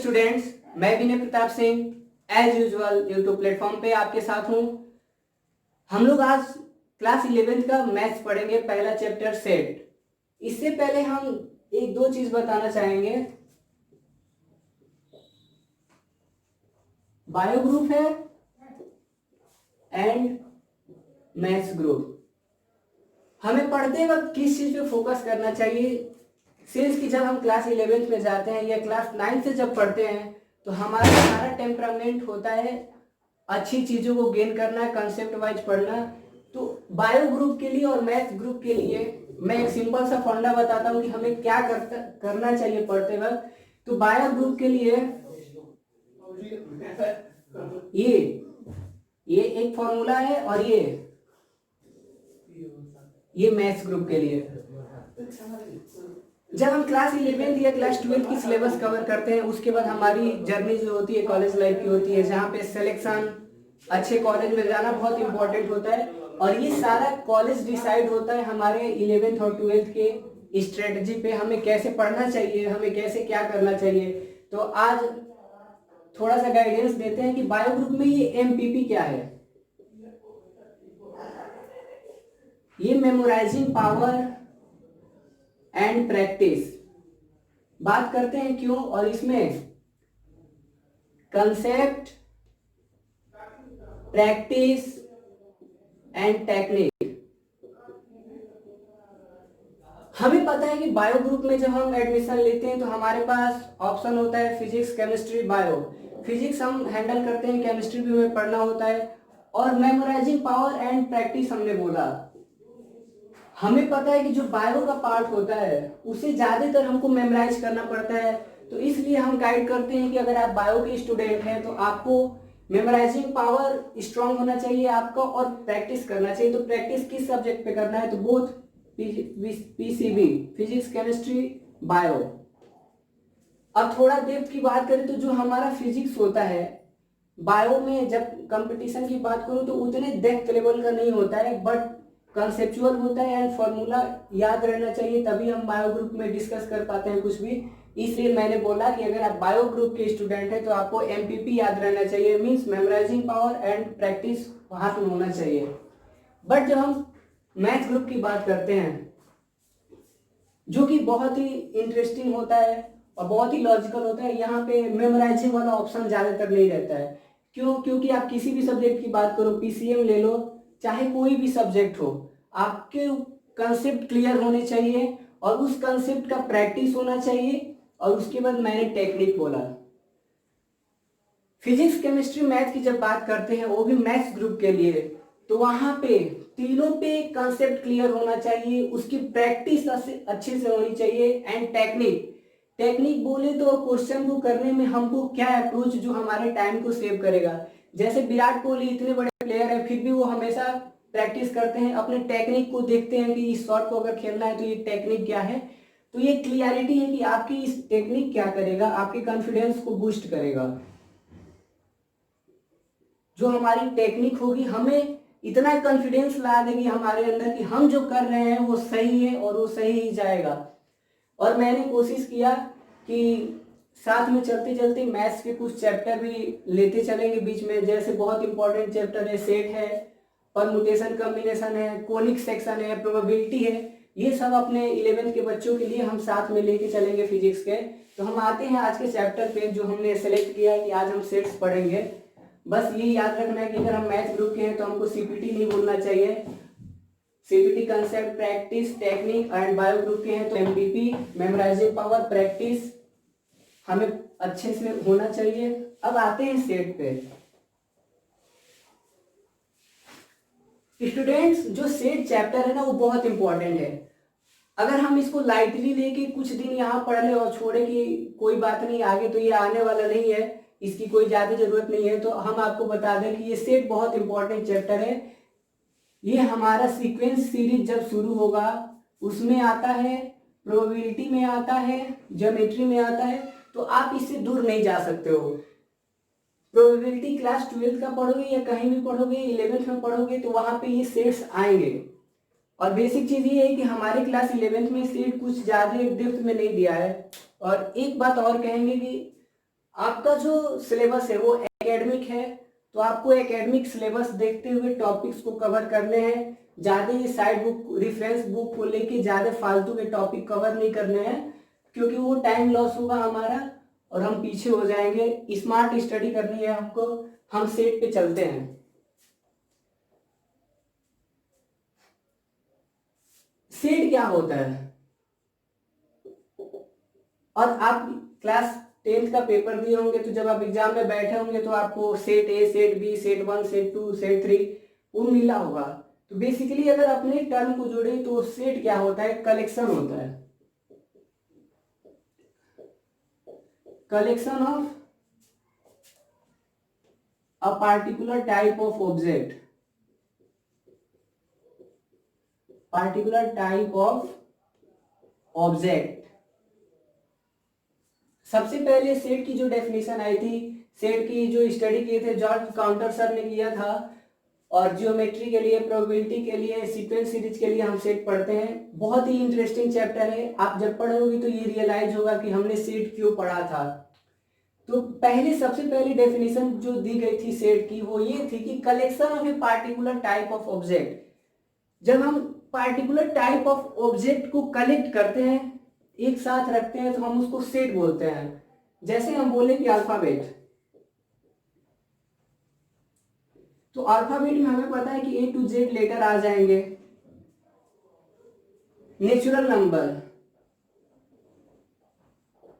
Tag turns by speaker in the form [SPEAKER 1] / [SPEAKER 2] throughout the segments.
[SPEAKER 1] Students, मैं Vinay Pratap Singh as usual YouTube platform पे आपके साथ हूँ। हम लोग आज क्लास 11th का मैथ्स पढ़ेंगे, पहला चैप्टर सेट। इससे पहले हम एक दो चीज बताना चाहेंगे। बायो ग्रुप है एंड मैथ्स ग्रुप। हमें पढ़ते वक्त किस चीज पे फोकस करना चाहिए? सिंस कि जब हम क्लास 11th में जाते हैं या क्लास 9th से जब पढ़ते हैं तो हमारा सारा टेम्परामेंट होता है अच्छी चीज़ों को गेन करना, कंसेप्ट वाइज पढ़ना। तो बायो ग्रुप के लिए और मैथ ग्रुप के लिए मैं एक सिंपल सा फंडा बताता हूँ कि हमें क्या करना चाहिए पढ़ते वक्त। तो बायो ग्रुप के लिए ये एक फॉर्मूला है और ये मैथ्स ग्रुप के लिए। जब हम क्लास 11th या क्लास 12th की सिलेबस कवर करते हैं उसके बाद हमारी जर्नी जो होती है कॉलेज लाइफ की होती है, जहाँ पे सिलेक्शन अच्छे कॉलेज में जाना बहुत इंपॉर्टेंट होता है। और ये सारा कॉलेज डिसाइड होता है हमारे 11th और 12th के स्ट्रेटजी पे, हमें कैसे पढ़ना चाहिए, हमें कैसे क्या करना चाहिए। तो आज थोड़ा सा गाइडेंस देते हैं कि बायो ग्रुप में ये MPP क्या है। ये मेमोराइजिंग पावर एंड प्रैक्टिस बात करते हैं क्यों, और इसमें कंसेप्ट, प्रैक्टिस एंड टेक्निक। हमें पता है कि बायो ग्रुप में जब हम एडमिशन लेते हैं तो हमारे पास ऑप्शन होता है फिजिक्स, केमिस्ट्री, बायो। फिजिक्स हम हैंडल करते हैं, केमिस्ट्री भी हमें पढ़ना होता है, और मेमोराइजिंग पावर एंड प्रैक्टिस हमने बोला। हमें पता है कि जो बायो का पार्ट होता है उसे ज्यादातर हमको मेमोराइज करना पड़ता है। तो इसलिए हम गाइड करते हैं कि अगर आप बायो के स्टूडेंट हैं तो आपको मेमोराइजिंग पावर स्ट्रांग होना चाहिए आपका, और प्रैक्टिस करना चाहिए। तो प्रैक्टिस किस सब्जेक्ट पे करना है? तो both PCB, physics, chemistry, bio. अब थोड़ा डेप्थ की बात करें तो जो हमारा फिजिक्स होता है बायो में, जब कंपटीशन की बात करूं तो उतने डेप्थ लेवल का नहीं होता है, बट कंसेप्चुअल होता है एंड फॉर्मूला याद रहना चाहिए, तभी हम बायो ग्रुप में डिस्कस कर पाते हैं कुछ भी। इसलिए मैंने बोला कि अगर आप बायो ग्रुप के स्टूडेंट हैं तो आपको MPP याद रहना चाहिए, means memorising power and practice वहां पर होना चाहिए। बट जब हम मैथ ग्रुप की बात करते हैं जो कि बहुत ही इंटरेस्टिंग होता है और बहुत ही लॉजिकल होता है, यहाँ पे मेमोराइजिंग वाला ऑप्शन ज्यादातर नहीं रहता है। क्यों? क्योंकि आप किसी भी सब्जेक्ट की बात करो, PCM ले लो, चाहे कोई भी सब्जेक्ट हो, आपके कंसेप्ट क्लियर होने चाहिए और उस कंसेप्ट का प्रैक्टिस होना चाहिए। और उसके बाद मैंने टेक्निक बोला। फिजिक्स, केमिस्ट्री, मैथ की जब बात करते हैं वो भी मैथ्स ग्रुप के लिए, तो वहां पे तीनों पे कंसेप्ट क्लियर होना चाहिए, उसकी प्रैक्टिस अच्छे से होनी चाहिए। एंड टेक्निक बोले तो क्वेश्चन को करने में हमको क्या अप्रोच जो हमारे टाइम को सेव करेगा। जैसे विराट कोहली इतने बड़े प्लेयर है फिर भी वो हमेशा प्रैक्टिस करते हैं, अपने टेक्निक को देखते हैं कि इस शॉट को अगर खेलना है तो ये टेक्निक क्या है। तो ये क्लियरिटी है कि आपकी इस टेक्निक क्या करेगा, आपके कॉन्फिडेंस को बूस्ट करेगा। जो हमारी टेक्निक होगी हमें इतना कॉन्फिडेंस ला देगी हमारे अंदर कि हम जो कर रहे हैं वो सही है और वो सही ही जाएगा। और मैंने कोशिश किया कि साथ में चलते चलते मैथ्स के कुछ चैप्टर भी लेते चलेंगे बीच में। जैसे बहुत इंपॉर्टेंट चैप्टर है सेट है, परमुटेशन कॉम्बिनेशन है, कोनिक सेक्शन है, प्रोबेबिलिटी है, ये सब अपने 11th के बच्चों के लिए हम साथ में लेके चलेंगे फिजिक्स के। तो हम आते हैं आज के चैप्टर पे जो हमने सेलेक्ट किया है कि आज हम सेट्स पढ़ेंगे। बस ये याद रखना है कि अगर हम मैथ ग्रुप के हैं तो हमको CPT नहीं बोलना चाहिए। CPT concept, practice, technique and bio group के हैं तो MPP, मेमोराइजिंग पावर, प्रैक्टिस हमें अच्छे से होना चाहिए। अब आते हैं सेट पे। स्टूडेंट्स, जो सेट चैप्टर है ना वो बहुत इंपॉर्टेंट है। अगर हम इसको लाइटली लेके कुछ दिन यहाँ पढ़ ले और छोड़े कि कोई बात नहीं, आगे तो ये आने वाला नहीं है, इसकी कोई ज्यादा जरूरत नहीं है, तो हम आपको बता दें कि ये सेट बहुत इंपॉर्टेंट चैप्टर है। ये हमारा सीक्वेंस सीरीज जब शुरू होगा उसमें आता है, प्रोबेबिलिटी में आता है, ज्योमेट्री में आता है, तो आप इससे दूर नहीं जा सकते हो। प्रोबेबिलिटी क्लास 12th का पढ़ोगे या कहीं भी पढ़ोगे, 11th में पढ़ोगे तो वहां पे ये सेट्स आएंगे। और बेसिक चीज ये है कि हमारे क्लास 11th में सेट कुछ ज्यादा डेप्थ में नहीं दिया है। और एक बात और कहेंगे कि आपका जो सिलेबस है वो एकेडमिक है, तो आपको एकेडमिक सिलेबस देखते हुए टॉपिक्स को कवर करने हैं। ज़्यादा ये साइड बुक रेफरेंस बुक को लेके ज़्यादा फालतू के टॉपिक कवर नहीं करने हैं, क्योंकि वो टाइम लॉस होगा हमारा और हम पीछे हो जाएंगे। स्मार्ट स्टडी करनी है हमको। हम सेट पे चलते हैं। सेट क्या होता है? और आप क्लास 10th का पेपर दिए होंगे, तो जब आप एग्जाम में बैठे होंगे तो आपको set A, set B, set 1, set 2, set 3 वो मिला होगा। तो बेसिकली अगर अपने टर्म को जोड़े तो सेट क्या होता है? कलेक्शन होता है। Collection of a particular type of object, particular type of object. सबसे पहले सेट की जो डेफिनेशन आई थी, सेट की जो स्टडी किए थे जॉर्ज काउंटर सर ने किया था, और जियोमेट्री के लिए, प्रोबेबिलिटी के लिए, सीक्वेंस सीरीज के लिए हम सेट पढ़ते हैं। बहुत ही इंटरेस्टिंग चैप्टर है। आप जब पढ़ोगे तो ये रियलाइज होगा कि हमने सेट क्यों पढ़ा था। तो पहले सबसे पहली डेफिनेशन जो दी गई थी सेट की वो ये थी कि collection of a particular type of object. जब हम पार्टिकुलर टाइप ऑफ ऑब्जेक्ट को कलेक्ट करते हैं, एक साथ रखते हैं, तो हम उसको सेट बोलते हैं। जैसे हम बोले कि अल्फाबेट, तो अल्फाबेट में हमें पता है कि ए टू जेड लेटर आ जाएंगे। नेचुरल नंबर,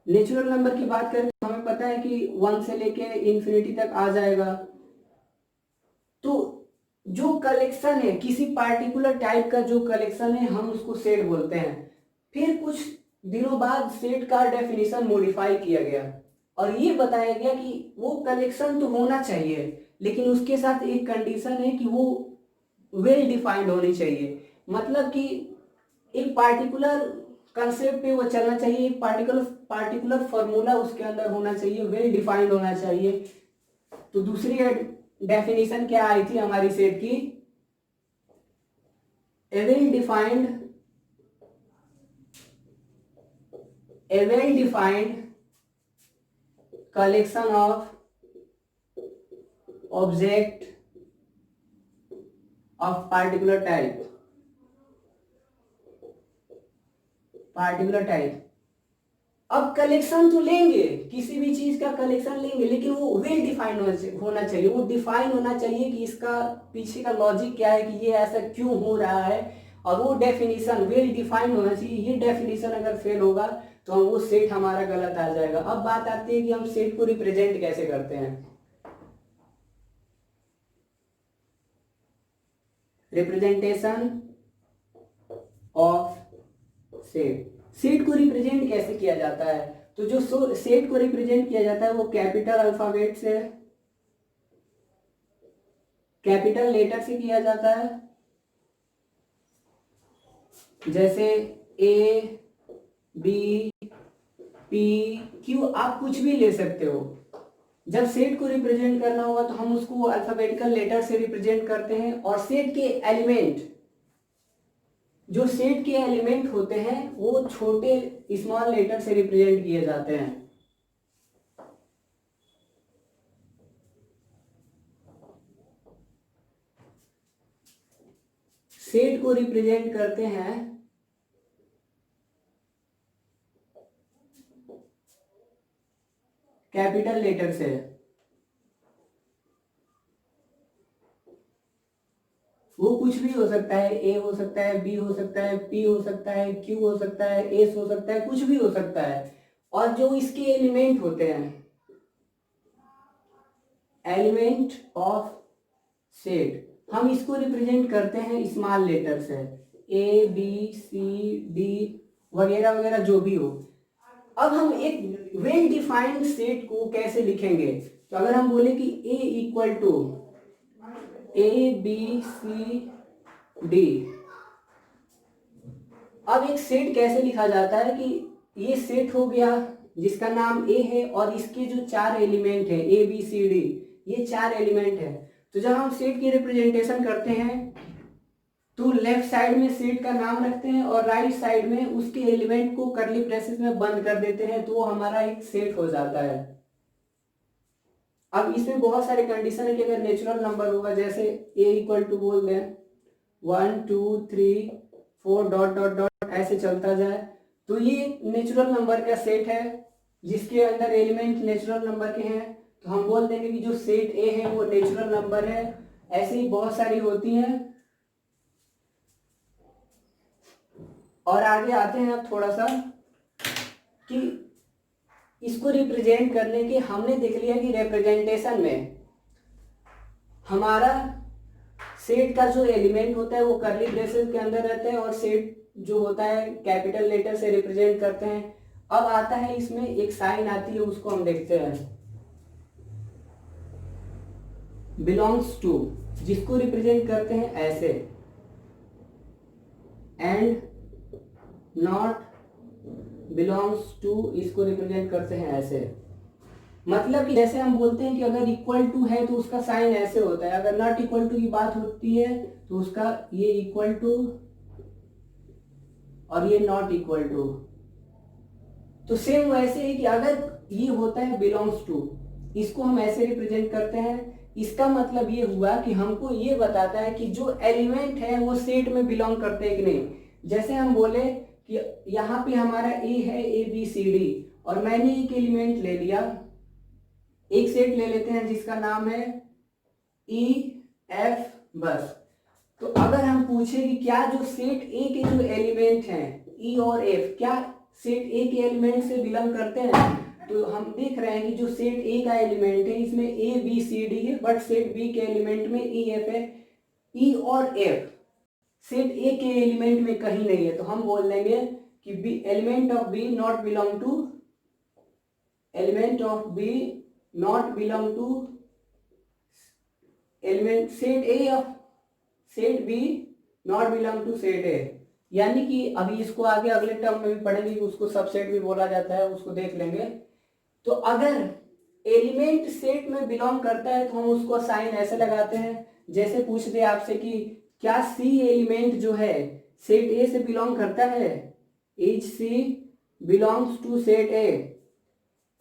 [SPEAKER 1] नेचुरल नंबर की बात करें तो हमें पता है कि 1 से लेके इंफिनिटी तक आ जाएगा। तो जो कलेक्शन है, किसी पार्टिकुलर टाइप का जो कलेक्शन है, हम उसको सेट बोलते हैं। फिर कुछ दिनों बाद सेट का डेफिनेशन मॉडिफाई किया गया और ये बताया गया कि वो कलेक्शन तो होना चाहिए, लेकिन उसके साथ एक कंडीशन है कि वो वेल डिफाइंड होनी चाहिए। मतलब कि एक पार्टिकुलर कंसेप्ट पे वो चलना चाहिए, एक पार्टिकुलर फॉर्मूला उसके अंदर होना चाहिए, वेल डिफाइंड होना चाहिए। तो दूसरी डेफिनेशन क्या आई थी हमारी सेट की? A well defined collection of object of particular type, अब कलेक्शन तो लेंगे, किसी भी चीज का कलेक्शन लेंगे, लेकिन वो वेल डिफाइंड होना चाहिए। वो डिफाइन होना चाहिए कि इसका पीछे का लॉजिक क्या है, कि ये ऐसा क्यों हो रहा है, और वो डेफिनेशन वेल डिफाइंड होना चाहिए। ये डेफिनेशन अगर फेल होगा तो हम वो सेट हमारा गलत आ जाएगा। अब बात आती है कि हम सेट को रिप्रेजेंट कैसे करते हैं। रिप्रेजेंटेशन ऑफ सेट, सेट को रिप्रेजेंट कैसे किया जाता है? तो जो सेट को रिप्रेजेंट किया जाता है वो कैपिटल अल्फाबेट से, कैपिटल लेटर से किया जाता है। जैसे ए, बी, पी, क्यू, आप कुछ भी ले सकते हो। जब सेट को रिप्रेजेंट करना होगा तो हम उसको अल्फाबेटिकल लेटर से रिप्रेजेंट करते हैं। और सेट के एलिमेंट, जो सेट के एलिमेंट होते हैं वो छोटे स्मॉल लेटर से रिप्रेजेंट किए जाते हैं। सेट को रिप्रेजेंट करते हैं कैपिटल लेटर से। वो कुछ भी हो सकता है, ए हो सकता है, बी हो सकता है, पी हो सकता है, क्यू हो सकता है, एस हो सकता है, कुछ भी हो सकता है। और जो इसके एलिमेंट होते हैं, एलिमेंट ऑफ सेट, हम इसको रिप्रेजेंट करते हैं स्मॉल लेटर से, ए, बी, सी, डी वगैरह वगैरह जो भी हो। अब हम एक वेल डिफाइंड सेट को कैसे लिखेंगे? तो अगर हम बोले कि A equal to A, B, C, D, अब एक सेट कैसे लिखा जाता है कि ये सेट हो गया जिसका नाम ए है और इसके जो 4 एलिमेंट है, ए, बी, सी, डी, ये 4 एलिमेंट है। तो जब हम सेट की रिप्रेजेंटेशन करते हैं तो लेफ्ट साइड में सेट का नाम रखते हैं और राइट साइड में उसके एलिमेंट को करली ब्रेसेस में बंद कर देते हैं, तो वो हमारा एक सेट हो जाता है। अब इसमें बहुत सारे कंडीशन है कि अगर नेचुरल नंबर होगा, जैसे ए इक्वल टू बोल दें 1 2 3 4 डॉट डॉट डॉट ऐसे चलता जाए, तो ये नेचुरल नंबर का सेट है जिसके अंदर एलिमेंट नेचुरल नंबर के हैं, तो हम बोल देंगे कि जो सेट ए है वो नेचुरल नंबर है। ऐसे ही बहुत सारी होती हैं। और आगे आते हैं अब थोड़ा सा कि इसको रिप्रेजेंट करने के, हमने देख लिया कि रिप्रेजेंटेशन में हमारा सेट का जो एलिमेंट होता है वो कर्ली ब्रेसेस के अंदर रहता है और सेट जो होता है कैपिटल लेटर से रिप्रेजेंट करते हैं। अब आता है इसमें एक साइन आती है, उसको हम देखते हैं, बिलोंग्स टू, जिसको रिप्रेजेंट करते हैं ऐसे, एंड नॉट बिलोंग्स टू इसको रिप्रेजेंट करते हैं ऐसे। मतलब कि जैसे हम बोलते हैं कि अगर इक्वल टू है तो उसका साइन ऐसे होता है, अगर नॉट इक्वल टू की बात होती है तो उसका ये इक्वल टू और ये नॉट इक्वल टू। तो सेम वैसे है कि अगर ये होता है बिलोंग्स टू, इसको हम ऐसे रिप्रेजेंट करते हैं। इसका मतलब ये हुआ कि हमको ये बताता है कि जो एलिमेंट है वो सेट में बिलोंग करते हैं कि नहीं। जैसे हम बोले कि यहाँ पे हमारा ए है ABCD और मैंने एक एलिमेंट ले लिया, एक सेट ले लेते हैं जिसका नाम है EF बस। तो अगर हम पूछे कि क्या जो सेट ए के जो एलिमेंट हैं E और F क्या सेट ए के एलिमेंट से बिलोंग करते हैं, तो हम देख रहे हैं कि जो सेट ए का एलिमेंट है इसमें ABCD है, बट सेट बी के एलिमेंट में EF है। E और F सेट ए के एलिमेंट में कहीं नहीं है, तो हम बोल देंगे कि B element of B not belong to, element of B not belong to element set A of set B not belong to set A. यानी कि अभी इसको आगे अगले टर्म में भी पढ़ेंगे कि उसको सबसेट भी बोला जाता है, उसको देख लेंगे। तो अगर एलिमेंट सेट में बिलोंग करता है तो हम उसको साइन ऐसे लगाते हैं, जैसे पूछ दे आपसे कि क्या सी एलिमेंट जो है सेट ए से बिलोंग करता है, is C belongs to set A.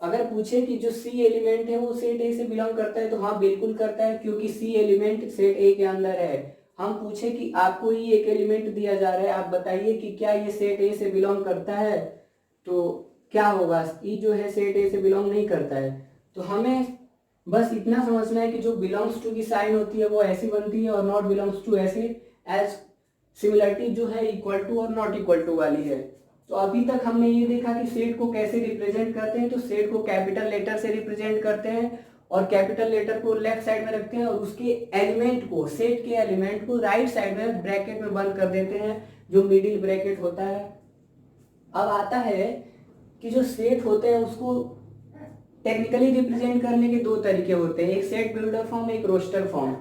[SPEAKER 1] अगर पूछे कि जो सी एलिमेंट है वो सेट ए से बिलोंग करता है, तो हाँ बिल्कुल करता है, क्योंकि सी एलिमेंट सेट ए के अंदर है। हम पूछे कि आपको ये एक एलिमेंट दिया जा रहा है, आप बताइए कि क्या ये सेट ए से बिलोंग करता है, तो क्या होगा, ई जो है सेट ए से बिलोंग नहीं करता है। तो हमें बस इतना समझना है कि जो बिलोंग्स टू की साइन होती है वो ऐसी बनती है और नॉट बिलोंग्स टू ऐसे, एज सिमिलरिटी जो है इक्वल टू और नॉट इक्वल टू वाली है। तो अभी तक हमने ये देखा कि सेट को कैसे रिप्रेजेंट करते हैं, तो सेट को कैपिटल लेटर से रिप्रेजेंट करते हैं और कैपिटल लेटर को लेफ्ट साइड में रखते हैं और उसके एलिमेंट को, सेट के एलिमेंट को राइट साइड में ब्रैकेट में बंद कर देते हैं, जो मिडिल ब्रैकेट होता है। अब आता है कि जो सेट होते हैं उसको टेक्निकली रिप्रेजेंट करने के दो तरीके होते हैं, एक सेट बिल्डर फॉर्म, एक रोस्टर फॉर्म,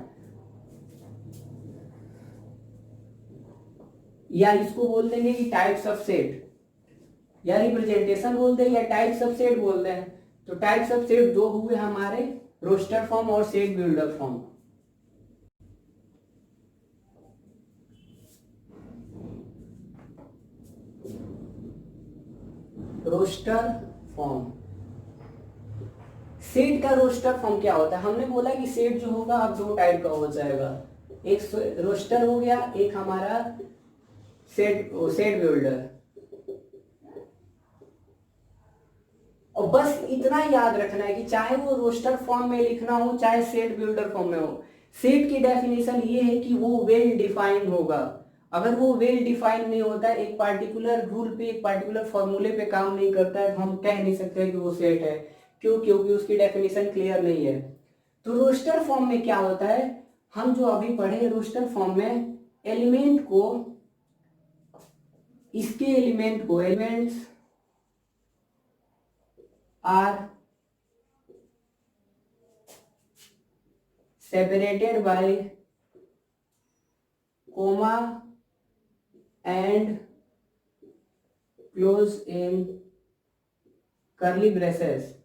[SPEAKER 1] या इसको बोल देंगे कि टाइप्स ऑफ सेट, या रिप्रेजेंटेशन बोल दें या टाइप्स ऑफ सेट बोल दें। तो टाइप्स ऑफ सेट दो हुए हमारे, रोस्टर फॉर्म और set builder form. Roster form, set का रोस्टर फॉर्म क्या होता है, हमने बोला कि सेट जो होगा अब दो टाइप का हो जाएगा, एक रोस्टर हो गया, एक हमारा सेट बिल्डर। और बस इतना याद रखना है कि चाहे वो रोस्टर फॉर्म में लिखना हो चाहे सेट बिल्डर फॉर्म में हो, सेट की डेफिनेशन ये है कि वो वेल डिफाइंड होगा। अगर वो वेल डिफाइंड नहीं होता है, एक पार्टिकुलर रूल पे, एक पार्टिकुलर फॉर्मूले पे काम नहीं करता है, तो हम कह नहीं सकते कि वो सेट है। क्यों? क्योंकि उसकी डेफिनेशन क्लियर नहीं है। तो रोस्टर फॉर्म में क्या होता है, हम जो अभी पढ़े रोस्टर फॉर्म में एलिमेंट को, इसके एलिमेंट को, elements are separated by comma and close in curly braces.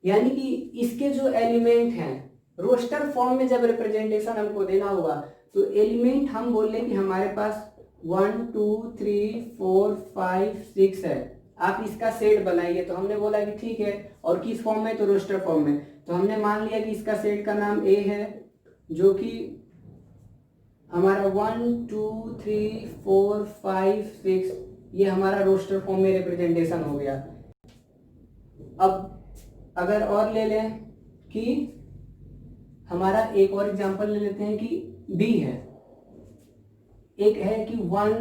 [SPEAKER 1] यानी कि इसके जो एलिमेंट हैं रोस्टर फॉर्म में जब रिप्रेजेंटेशन हमको देना होगा तो एलिमेंट हम बोल लें कि हमारे पास 1 2 3 4 5 6 है, आप इसका सेट बनाइए। तो हमने बोला कि ठीक है, और किस फॉर्म में, तो रोस्टर फॉर्म में। तो हमने मान लिया कि इसका सेट का नाम ए है, जो कि हमारा 1 2 3 4 5 6 ये हमारा रोस्टर फॉर्म में रिप्रेजेंटेशन हो गया। अब अगर और ले लें कि हमारा एक और एग्जांपल ले लेते हैं कि बी है, एक है कि 1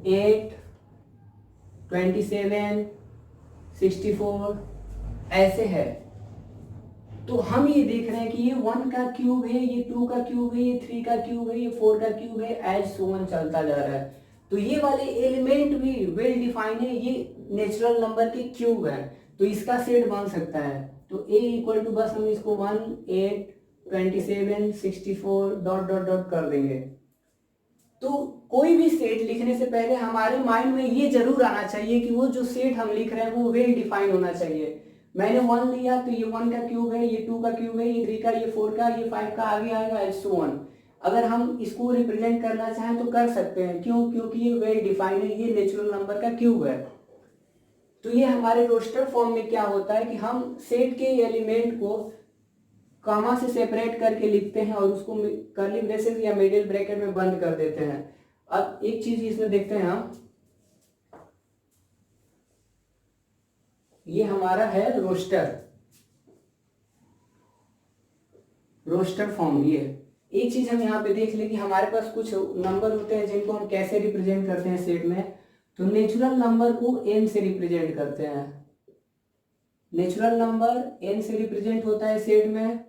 [SPEAKER 1] 8 27 64 ऐसे है। तो हम ये देख रहे हैं कि ये 1 का क्यूब है, ये 2 का क्यूब है, ये 3 का क्यूब है, ये 4 का क्यूब है, एज सो ऑन चलता जा रहा है। तो ये वाले एलिमेंट भी वेल डिफाइन है, ये नेचुरल नंबर के क्यूब है, तो इसका सेट बन सकता है। तो a इक्वल टू बस हम इसको 1 8 27 64 डॉट डॉट डॉट कर देंगे। तो कोई भी सेट लिखने से पहले हमारे माइंड में ये जरूर आना चाहिए कि वो जो सेट हम लिख रहे हैं वो वेल डिफाइन होना चाहिए। मैंने 1 लिया तो ये 1 का क्यूब है, ये 2 का क्यूब है, ये 3 का, ये 4 का, ये 5 का, आगे आएगा एंड सो ऑन। अगर हम इसको रिप्रेजेंट करना चाहें तो कर सकते हैं। क्यों? क्योंकि ये वेल डिफाइन है, ये नेचुरल नंबर का क्यूब है। तो ये हमारे रोस्टर फॉर्म में क्या होता है कि हम सेट के एलिमेंट को कॉमा से सेपरेट करके लिखते हैं और उसको कर्ली ब्रेसेस या मिडिल ब्रैकेट में बंद कर देते हैं। अब एक चीज इसमें देखते हैं हम, ये हमारा है रोस्टर फॉर्म। ये एक चीज हम यहाँ पे देख ले कि हमारे पास कुछ नंबर होते हैं जिनको हम कैसे रिप्रेजेंट करते हैं सेट में। तो नेचुरल नंबर को n से रिप्रेजेंट करते हैं। नेचुरल नंबर n से रिप्रेजेंट होता है सेट में,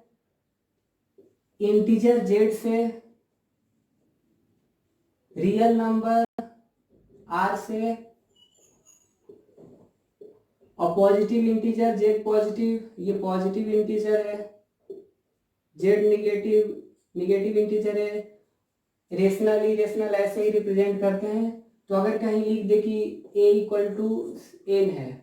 [SPEAKER 1] इंटीजर z से, रियल नंबर r से, और पॉजिटिव इंटीजर z पॉजिटिव, ये पॉजिटिव इंटीजर है, z निगेटिव इंटीजर है, रेशनल इरेशनल ऐसे ही रिप्रेजेंट करते हैं। तो अगर कहीं लिख दे कि a इक्वल टू n है,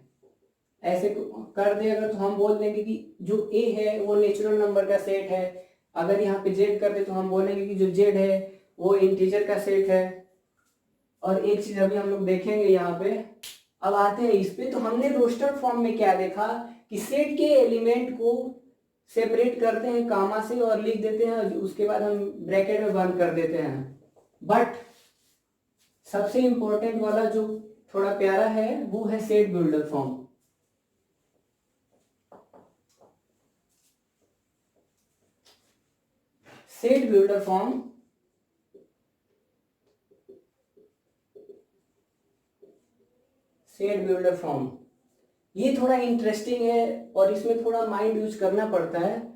[SPEAKER 1] ऐसे कर दे अगर, तो हम बोल देंगे कि जो a है वो नेचुरल नंबर का सेट है। अगर यहाँ पे z कर दे तो हम बोलेंगे कि जो z है वो इंटीजर का सेट है। और एक चीज अभी हम लोग देखेंगे यहाँ पे, अब आते हैं इस पे। तो हमने रोस्टर फॉर्म में क्या देखा कि सेट के एलिमेंट को सेपरेट करते हैं कामा से और लिख देते हैं, उसके बाद हम ब्रैकेट में बंद कर देते हैं। बट सबसे इंपॉर्टेंट वाला जो थोड़ा प्यारा है वो है set builder form. Set builder form ये थोड़ा इंटरेस्टिंग है और इसमें थोड़ा माइंड यूज करना पड़ता है।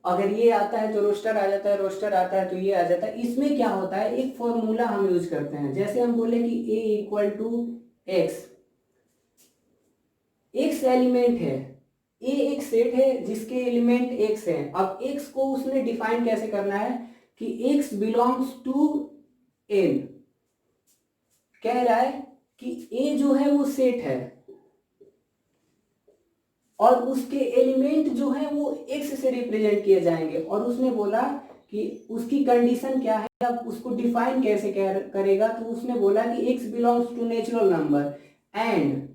[SPEAKER 1] अगर ये आता है तो रोस्टर आ जाता है, रोस्टर आता है तो ये आ जाता है। इसमें क्या होता है, एक फॉर्मूला हम यूज करते हैं। जैसे हम बोले कि a equal to X, X element है, a एक सेट है जिसके एलिमेंट x है। अब x को उसने डिफाइन कैसे करना है कि x बिलोंग्स टू n। कह रहा है कि a जो है वो सेट है और उसके एलिमेंट जो है वो x से रिप्रेजेंट किए जाएंगे। और उसने बोला कि उसकी कंडीशन क्या है, अब उसको डिफाइन कैसे करेगा। तो उसने बोला कि x belongs to natural number and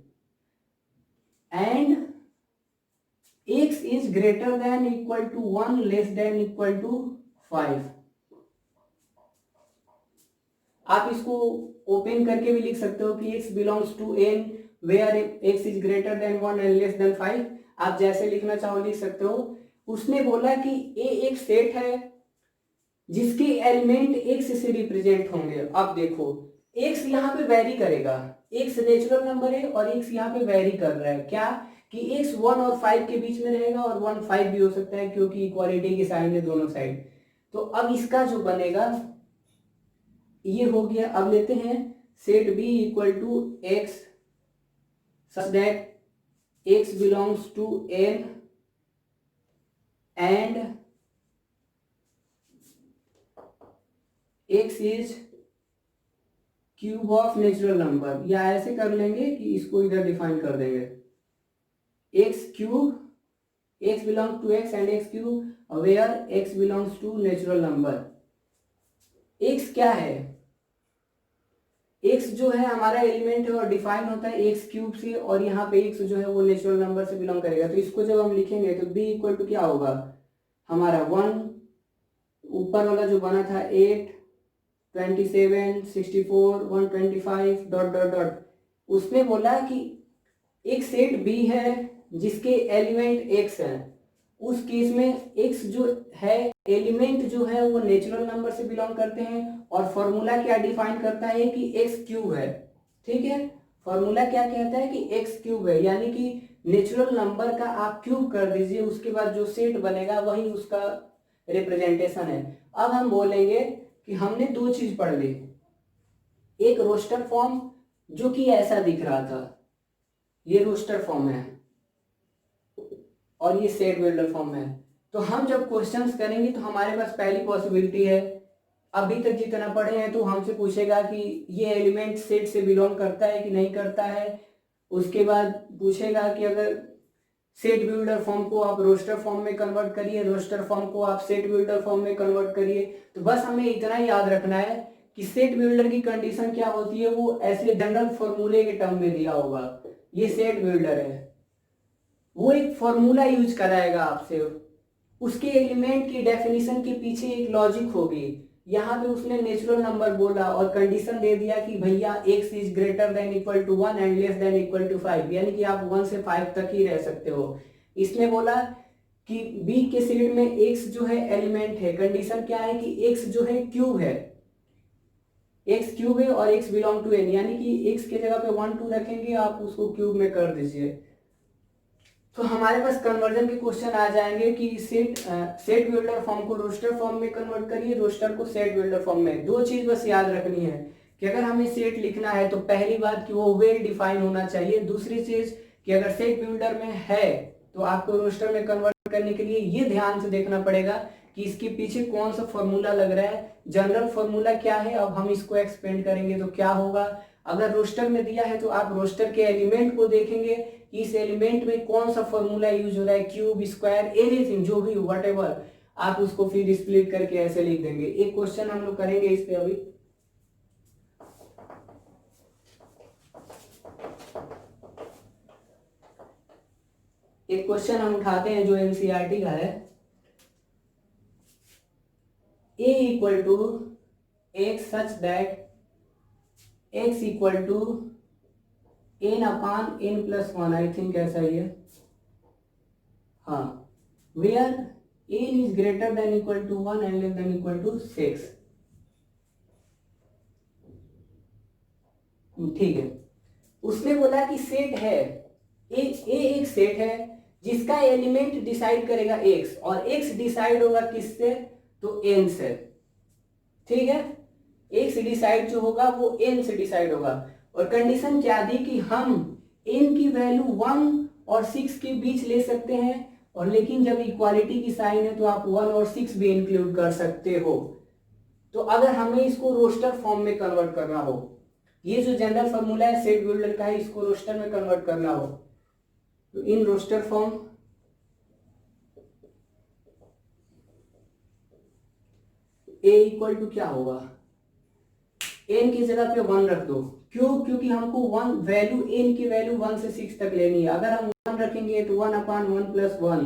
[SPEAKER 1] x is greater than equal to 1 less than equal to 5। आप इसको ओपन करके भी लिख सकते हो कि x belongs to n where x is greater than 1 and less than 5। आप जैसे लिखना चाहो लिख सकते हो। उसने बोला कि a एक सेट है जिसके एलिमेंट x से रिप्रेजेंट होंगे। अब देखो x यहाँ पे वेरी करेगा, x नेचुरल नंबर है और x यहाँ पे वेरी कर रहा है। क्या कि x 1 और 5 के बीच में रहेगा और 1 5 भी हो सकता है क्योंकि इक्वालिटी की साइन है दोनों साइड। तो अब इसका जो बनेगा ये हो गया। अब लेते हैं set b equal to x such that x belongs to n and x is cube of natural number, या ऐसे कर लेंगे कि इसको इधर डिफाइन कर देंगे x cube, x belong to x and x cube where x belongs to natural number. x क्या है, एक्स जो है हमारा एलिमेंट है और डिफाइन होता है एक्स क्यूब से, और यहाँ पे एक्स जो है वो नेचुरल नंबर से बिलोंग करेगा। तो इसको जब हम लिखेंगे तो बी इक्वल टू क्या होगा हमारा 1, ऊपर वाला जो बना था 8, 27, 64, 125 डॉट डॉट डॉट। उसने बोला कि एक सेट बी है जिसके एलिमेंट एक्स है, उस केस में एक्स जो है एलिमेंट जो है वो नेचुरल नंबर से बिलोंग करते हैं, और फॉर्मूला क्या डिफाइन करता है कि एक्स क्यूब है। ठीक है, फॉर्मूला क्या कहता है कि एक्स क्यूब है, यानी कि नेचुरल नंबर का आप क्यूब कर दीजिए, उसके बाद जो सेट बनेगा वही उसका रिप्रेजेंटेशन है। अब हम बोलेंगे कि हमने दो चीज पढ़ ली, एक रोस्टर फॉर्म जो कि ऐसा दिख रहा था, ये रोस्टर फॉर्म है, और ये सेट बिल्डर फॉर्म है। तो हम जब क्वेश्चंस करेंगे तो हमारे पास पहली पॉसिबिलिटी है, अभी तक जितना पढ़े हैं तो हमसे पूछेगा कि ये एलिमेंट सेट से बिलोंग करता है कि नहीं करता है। उसके बाद पूछेगा कि अगर सेट बिल्डर फॉर्म को आप रोस्टर फॉर्म में कन्वर्ट करिए, रोस्टर फॉर्म को आप सेट बिल्डर फॉर्म में कन्वर्ट करिए। तो बस हमें इतना ही याद रखना है कि सेट बिल्डर की कंडीशन क्या होती है, वो ऐसे जनरल फॉर्मूले के टर्म में दिया होगा। ये सेट बिल्डर है, वो एक फॉर्मूला यूज कराएगा आपसे, उसके एलिमेंट की डेफिनेशन के पीछे एक लॉजिक होगी। यहाँ पे उसने नेचुरल नंबर बोला और कंडीशन दे दिया कि भैया x is greater than equal to 1 and less than equal to 5, यानी कि आप 1 से 5 तक ही रह सकते हो। इसने बोला कि b के सेट में x जो है एलिमेंट है, कंडीशन क्या है कि x जो है क्यूब है, x क्यूब है और x बिलोंग टू n, यानी कि x के जगह पे 1 2 रखेंगे, आप उसको क्यूब में कर दीजिए। तो हमारे पास कन्वर्जन के क्वेश्चन आ जाएंगे कि सेट बिल्डर फॉर्म को रोस्टर फॉर्म में कन्वर्ट करिए, रोस्टर को सेट बिल्डर फॉर्म में। दो चीज बस याद रखनी है कि अगर हमें सेट लिखना है तो पहली बात कि वो वेल डिफाइन होना चाहिए, दूसरी चीज कि अगर सेट बिल्डर में है तो आपको रोस्टर में कन्वर्ट करने के लिए ये ध्यान से देखना पड़ेगा कि इसके पीछे कौन सा फॉर्मूला लग रहा है, जनरल फॉर्मूला क्या है। अब हम इसको एक्सपेंड करेंगे तो क्या होगा, अगर रोस्टर में दिया है तो आप रोस्टर के एलिमेंट को देखेंगे, इस एलिमेंट में कौन सा फॉर्मूला यूज हो रहा है, क्यूब, स्क्वायर, एनीथिंग जो भी व्हाटएवर, आप उसको फिर स्प्लिट करके ऐसे लिख देंगे। एक क्वेश्चन हम लोग करेंगे इस पे अभी। एक क्वेश्चन हम उठाते हैं जो एनसीईआरटी का है। a equal to x such that x equal to n upon n plus 1, I think ऐसा ही है, हाँ, where n is greater than equal to 1 and less than equal to 6। ठीक है, उसने बोला कि सेट है एक सेट है जिसका एलिमेंट डिसाइड करेगा x, और x डिसाइड होगा किससे, तो n से। ठीक है, x डिसाइड जो होगा वो n से डिसाइड होगा, और कंडीशन क्या दी कि हम n की वैल्यू 1 और 6 के बीच ले सकते हैं, और लेकिन जब इक्वालिटी की साइन है तो आप 1 और 6 भी इंक्लूड कर सकते हो। तो अगर हमें इसको रोस्टर फॉर्म में कन्वर्ट करना हो, ये जो जनरल फॉर्मूला है सेट बिल्डर का है, इसको रोस्टर में कन्वर्ट करना हो, तो in roster form a equal to क्या होगा, n की जगह पे 1 रख दो, क्यों, क्योंकि हमको 1 वैल्यू n की वैल्यू 1 से 6 तक लेनी है। अगर हम 1 रखेंगे तो 1 अपान 1 प्लस 1,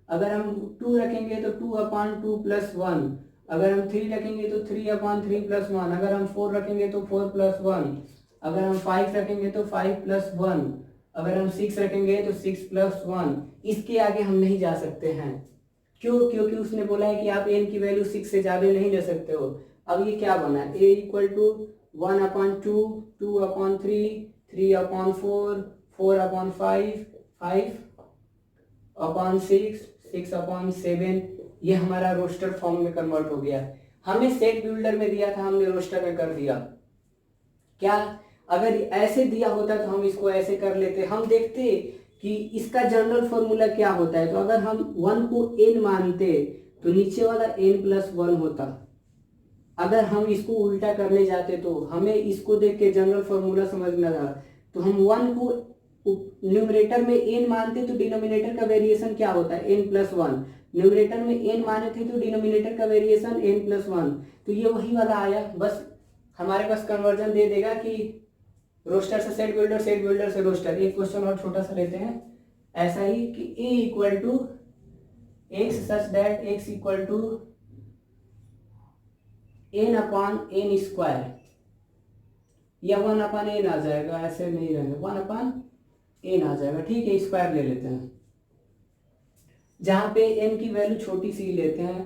[SPEAKER 1] अगर हम 2 रखेंगे तो 2 अपान 2 प्लस 1, अगर हम 3 रखेंगे तो 3 अपान 3 प्लस 1, अगर हम 4 रखेंगे तो 4 प्लस 1, अगर हम 5 रखेंगे तो 5 प्लस 1, अगर हम 6 रखेंगे तो 6 प्लस 1। इसके आगे हम नहीं जा सकते हैं, क्यों, क्योंकि उसने बोला है कि आप n की वैल्यू 6 से ज्यादा नहीं ले सकते हो। अब ये क्या बना, a equal to 1 upon 2, 2 upon 3, 3 upon 4, 4 upon 5, 5 upon 6, 6 upon 7। ये हमारा रोस्टर फॉर्म में कन्वर्ट हो गया। हमें सेट बिल्डर में दिया था, हमने रोस्टर में कर दिया। क्या, अगर ऐसे दिया होता तो हम इसको ऐसे कर लेते, हम देखते कि इसका जनरल फॉर्मूला क्या होता है। तो अगर हम 1 को n मानते तो नीचे वाला n प्लस 1 होता। अगर हम इसको उल्टा करने जाते तो हमें इसको देख के जनरल फॉर्मूला समझना था, तो हम 1 को न्यूमरेटर में n मानते तो डिनोमिनेटर का वेरिएशन क्या होता है, n प्लस 1। न्यूमरेटर में n माने थे तो डिनोमिनेटर का वेरिएशन n प्लस 1, तो ये वही वाला आया। बस हमारे पास कन्वर्जन दे देगा कि रोस्टर से सेट बिल्डर, सेट बिल्डर से रोस्टर। एक क्वेश्चन और छोटा सा लेते हैं, ऐसा ही कि A equal to x such that x equal to n upon n square, या 1/n आ जाएगा, ऐसे नहीं रहेंगे, 1/n आ जाएगा। ठीक है, स्क्वायर ले लेते हैं, जहां पे n की वैल्यू छोटी सी लेते हैं,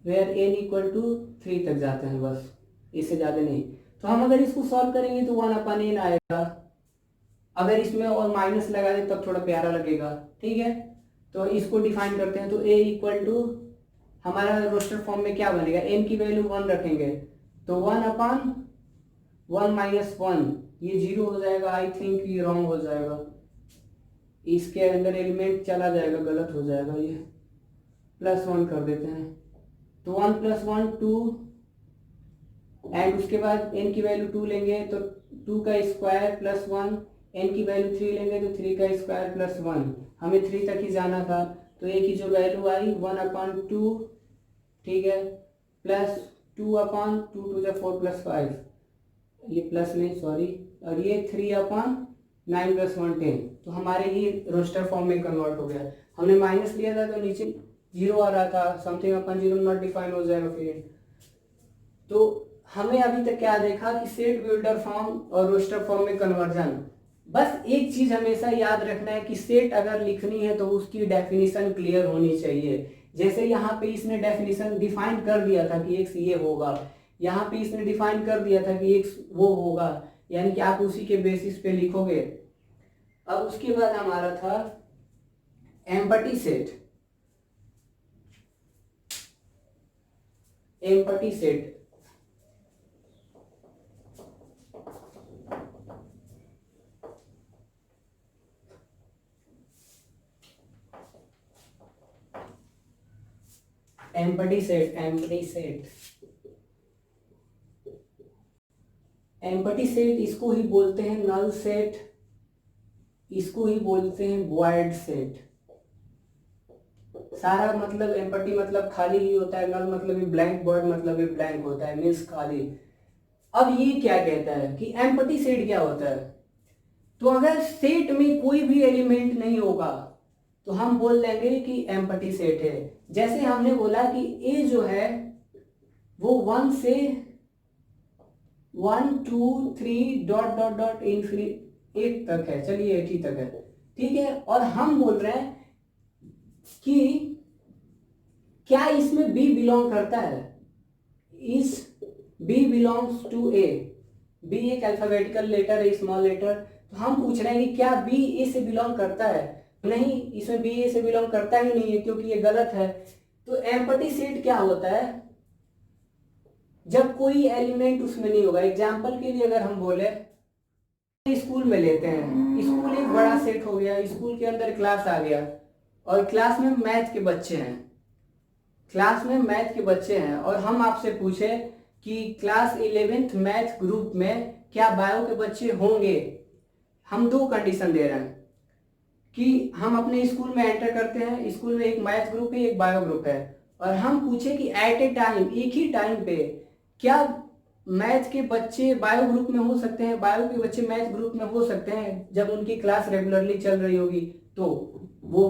[SPEAKER 1] वेयर n इक्वल टू 3 तक जाते हैं बस, इससे ज़्यादा नहीं। तो हम अगर इसको सॉल्व करेंगे तो 1/n आएगा। अगर इसमें और माइनस लगा दे तब थोड़ा प्यारा लगेगा। ठीक है, तो इसको डिफाइन करते हैं। तो a इक्वल टू हमारा रोस्टर फॉर्म में क्या बनेगा, n की वैल्यू 1 रखेंगे तो 1/1 माइनस 1, ये 0 हो जाएगा। आई थिंक ये रॉन्ग हो जाएगा, इसके अंदर एलिमेंट चला जाएगा, गलत हो जाएगा, ये +1 कर देते हैं। तो 1 + 1 2, एंड उसके बाद n की वैल्यू 2 लेंगे तो 2 का स्क्वायर प्लस 1, n की वैल्यू 3 लेंगे तो 3 का स्क्वायर प्लस 1, हमें 3 तक ही जाना था। तो a की जो वैल्यू आई 1/2, ठीक है, प्लस 2/2 2 4 + 5, ये प्लस नहीं सॉरी, और ये 3/9 + 1 10। तो हमारे ये रोस्टर फॉर्म में कन्वर्ट हो गया। हमने माइनस लिया था तो नीचे 0 आ रहा था, समथिंग अपन 0 नॉट डिफाइन हो जाएगा फिर। तो हमें अभी तक क्या देखा कि सेट बिल्डर फॉर्म और रोस्टर फॉर्म में कन्वर्जन। बस एक चीज हमेशा याद रखना है कि सेट अगर लिखनी है तो उसकी डेफिनेशन क्लियर होनी चाहिए। जैसे यहाँ पे इसने डेफिनेशन डिफाइन कर दिया था कि एक्स ये होगा, यहाँ पे इसने डिफाइन कर दिया था कि एक्स वो होगा, यानी कि आप उसी के बेसिस पे लिखोगे। अब उसके बाद हमारा था empty set. Empty set empty set empty set इसको ही बोलते हैं नल सेट, इसको ही बोलते हैं वॉइड सेट। सारा मतलब एम्पटी मतलब खाली ही होता है, नल मतलब भी ब्लैंक, वॉइड मतलब भी ब्लैंक होता है, मीन्स खाली। अब ये क्या कहता है कि एम्पटी सेट क्या होता है। तो अगर सेट में कोई भी एलिमेंट नहीं होगा तो हम बोल देंगे कि एम्पटी सेट है। जैसे हमने बोला कि ए जो है वो 1 से 1 2 3 डॉट डॉट डॉट इन्फिनिटी 8 तक है, चलिए 8 ही तक है, ठीक है। और हम बोल रहे हैं कि क्या इसमें बी बिलोंग करता है, इस B belongs to A. B एक अल्फाबेटिकल लेटर है, स्मॉल लेटर। तो हम पूछ रहे हैं कि क्या बी ए से बिलोंग करता है। नहीं, इसमें बी ए से बिलोंग करता ही नहीं है क्योंकि ये गलत है। तो एम्पटी सेट क्या होता है, जब कोई एलिमेंट उसमें नहीं होगा। एग्जाम्पल के लिए अगर हम बोले स्कूल में लेते हैं, स्कूल एक बड़ा सेट हो गया, स्कूल के अंदर क्लास आ गया और क्लास में मैथ के बच्चे हैं, क्लास में मैथ के बच्चे हैं, और हम आपसे पूछे कि क्लास 11th मैथ ग्रुप में क्या बायो के बच्चे होंगे। हम दो कंडीशन दे रहे हैं कि हम अपने स्कूल में एंटर करते हैं, स्कूल में एक मैथ ग्रुप है एक बायो ग्रुप है, और हम पूछे कि एट ए टाइम, एक ही टाइम पे क्या मैथ के बच्चे बायो ग्रुप में हो सकते हैं, बायो के बच्चे मैथ ग्रुप में हो सकते हैं जब उनकी क्लास रेगुलरली चल रही होगी। तो वो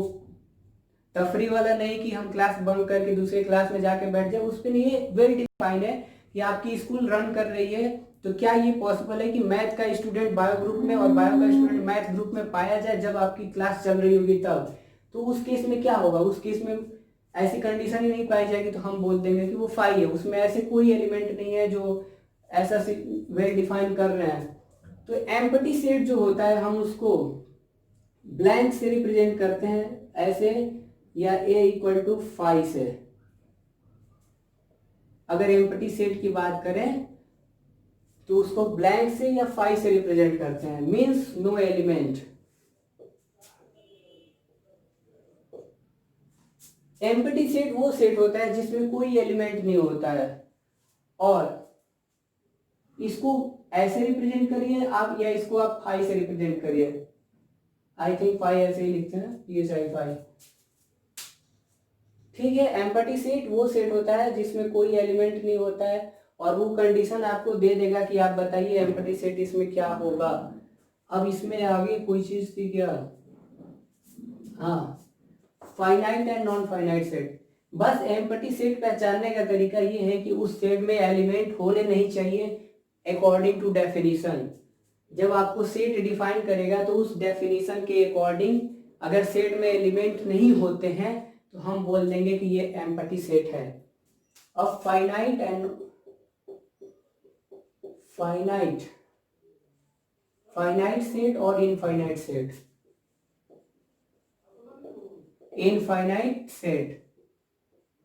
[SPEAKER 1] तफरी वाला नहीं कि हम क्लास बंक करके दूसरे क्लास में जाके बैठ जाए, उस पर नहीं, ये वेल डिफाइंड है कि आपकी स्कूल रन कर रही है तो क्या ये पॉसिबल है कि मैथ का स्टूडेंट बायो ग्रुप में और बायो का स्टूडेंट मैथ ग्रुप में पाया जाए जब आपकी क्लास चल रही होगी तब। तो उस केस में क्या होगा, उस केस में ऐसी कंडीशन ही नहीं पाई जाएगी, तो हम बोल देंगे कि वो फाई है, उसमें ऐसे कोई एलिमेंट नहीं है जो ऐसा वेल डिफाइन कर रहे हैं। तो एम्पटी सेट जो होता है हम उसको ब्लैंक से रिप्रेजेंट करते हैं ऐसे, या a इक्वल टू फाई से। अगर एम्पटी सेट की बात करें तो उसको ब्लैंक से या फाई से रिप्रेजेंट करते हैं, means no element. Empty set वो सेट होता है जिसमें कोई एलिमेंट नहीं होता है, और इसको ऐसे रिप्रेजेंट करिए आप, या इसको आप फाई से रिप्रेजेंट करिए। आई थिंक फाई ऐसे ही लिखते हैं, ये चाहिए फाई, ठीक है। एम्पटी सेट वो सेट होता है जिसमें कोई एलिमेंट नहीं होता है और वो कंडीशन आपको दे देगा कि आप बताइए एम्प्टी सेट इसमें क्या होगा। अब इसमें आगे कोई चीज थी क्या, हाँ, finite and non finite set. बस एम्प्टी सेट पहचानने का तरीका ये है कि उस सेट में एलिमेंट होने नहीं चाहिए अकॉर्डिंग टू डेफिनेशन। जब आपको सेट डिफाइन करेगा तो उस डेफिनेशन के अकॉर्डिंग अगर सेट में एलिमेंट नहीं होते हैं तो हम बोल देंगे कि ये एम्प्टी सेट है। अब फाइनाइट सेट और इनफाइनाइट सेट। इनफाइनाइट सेट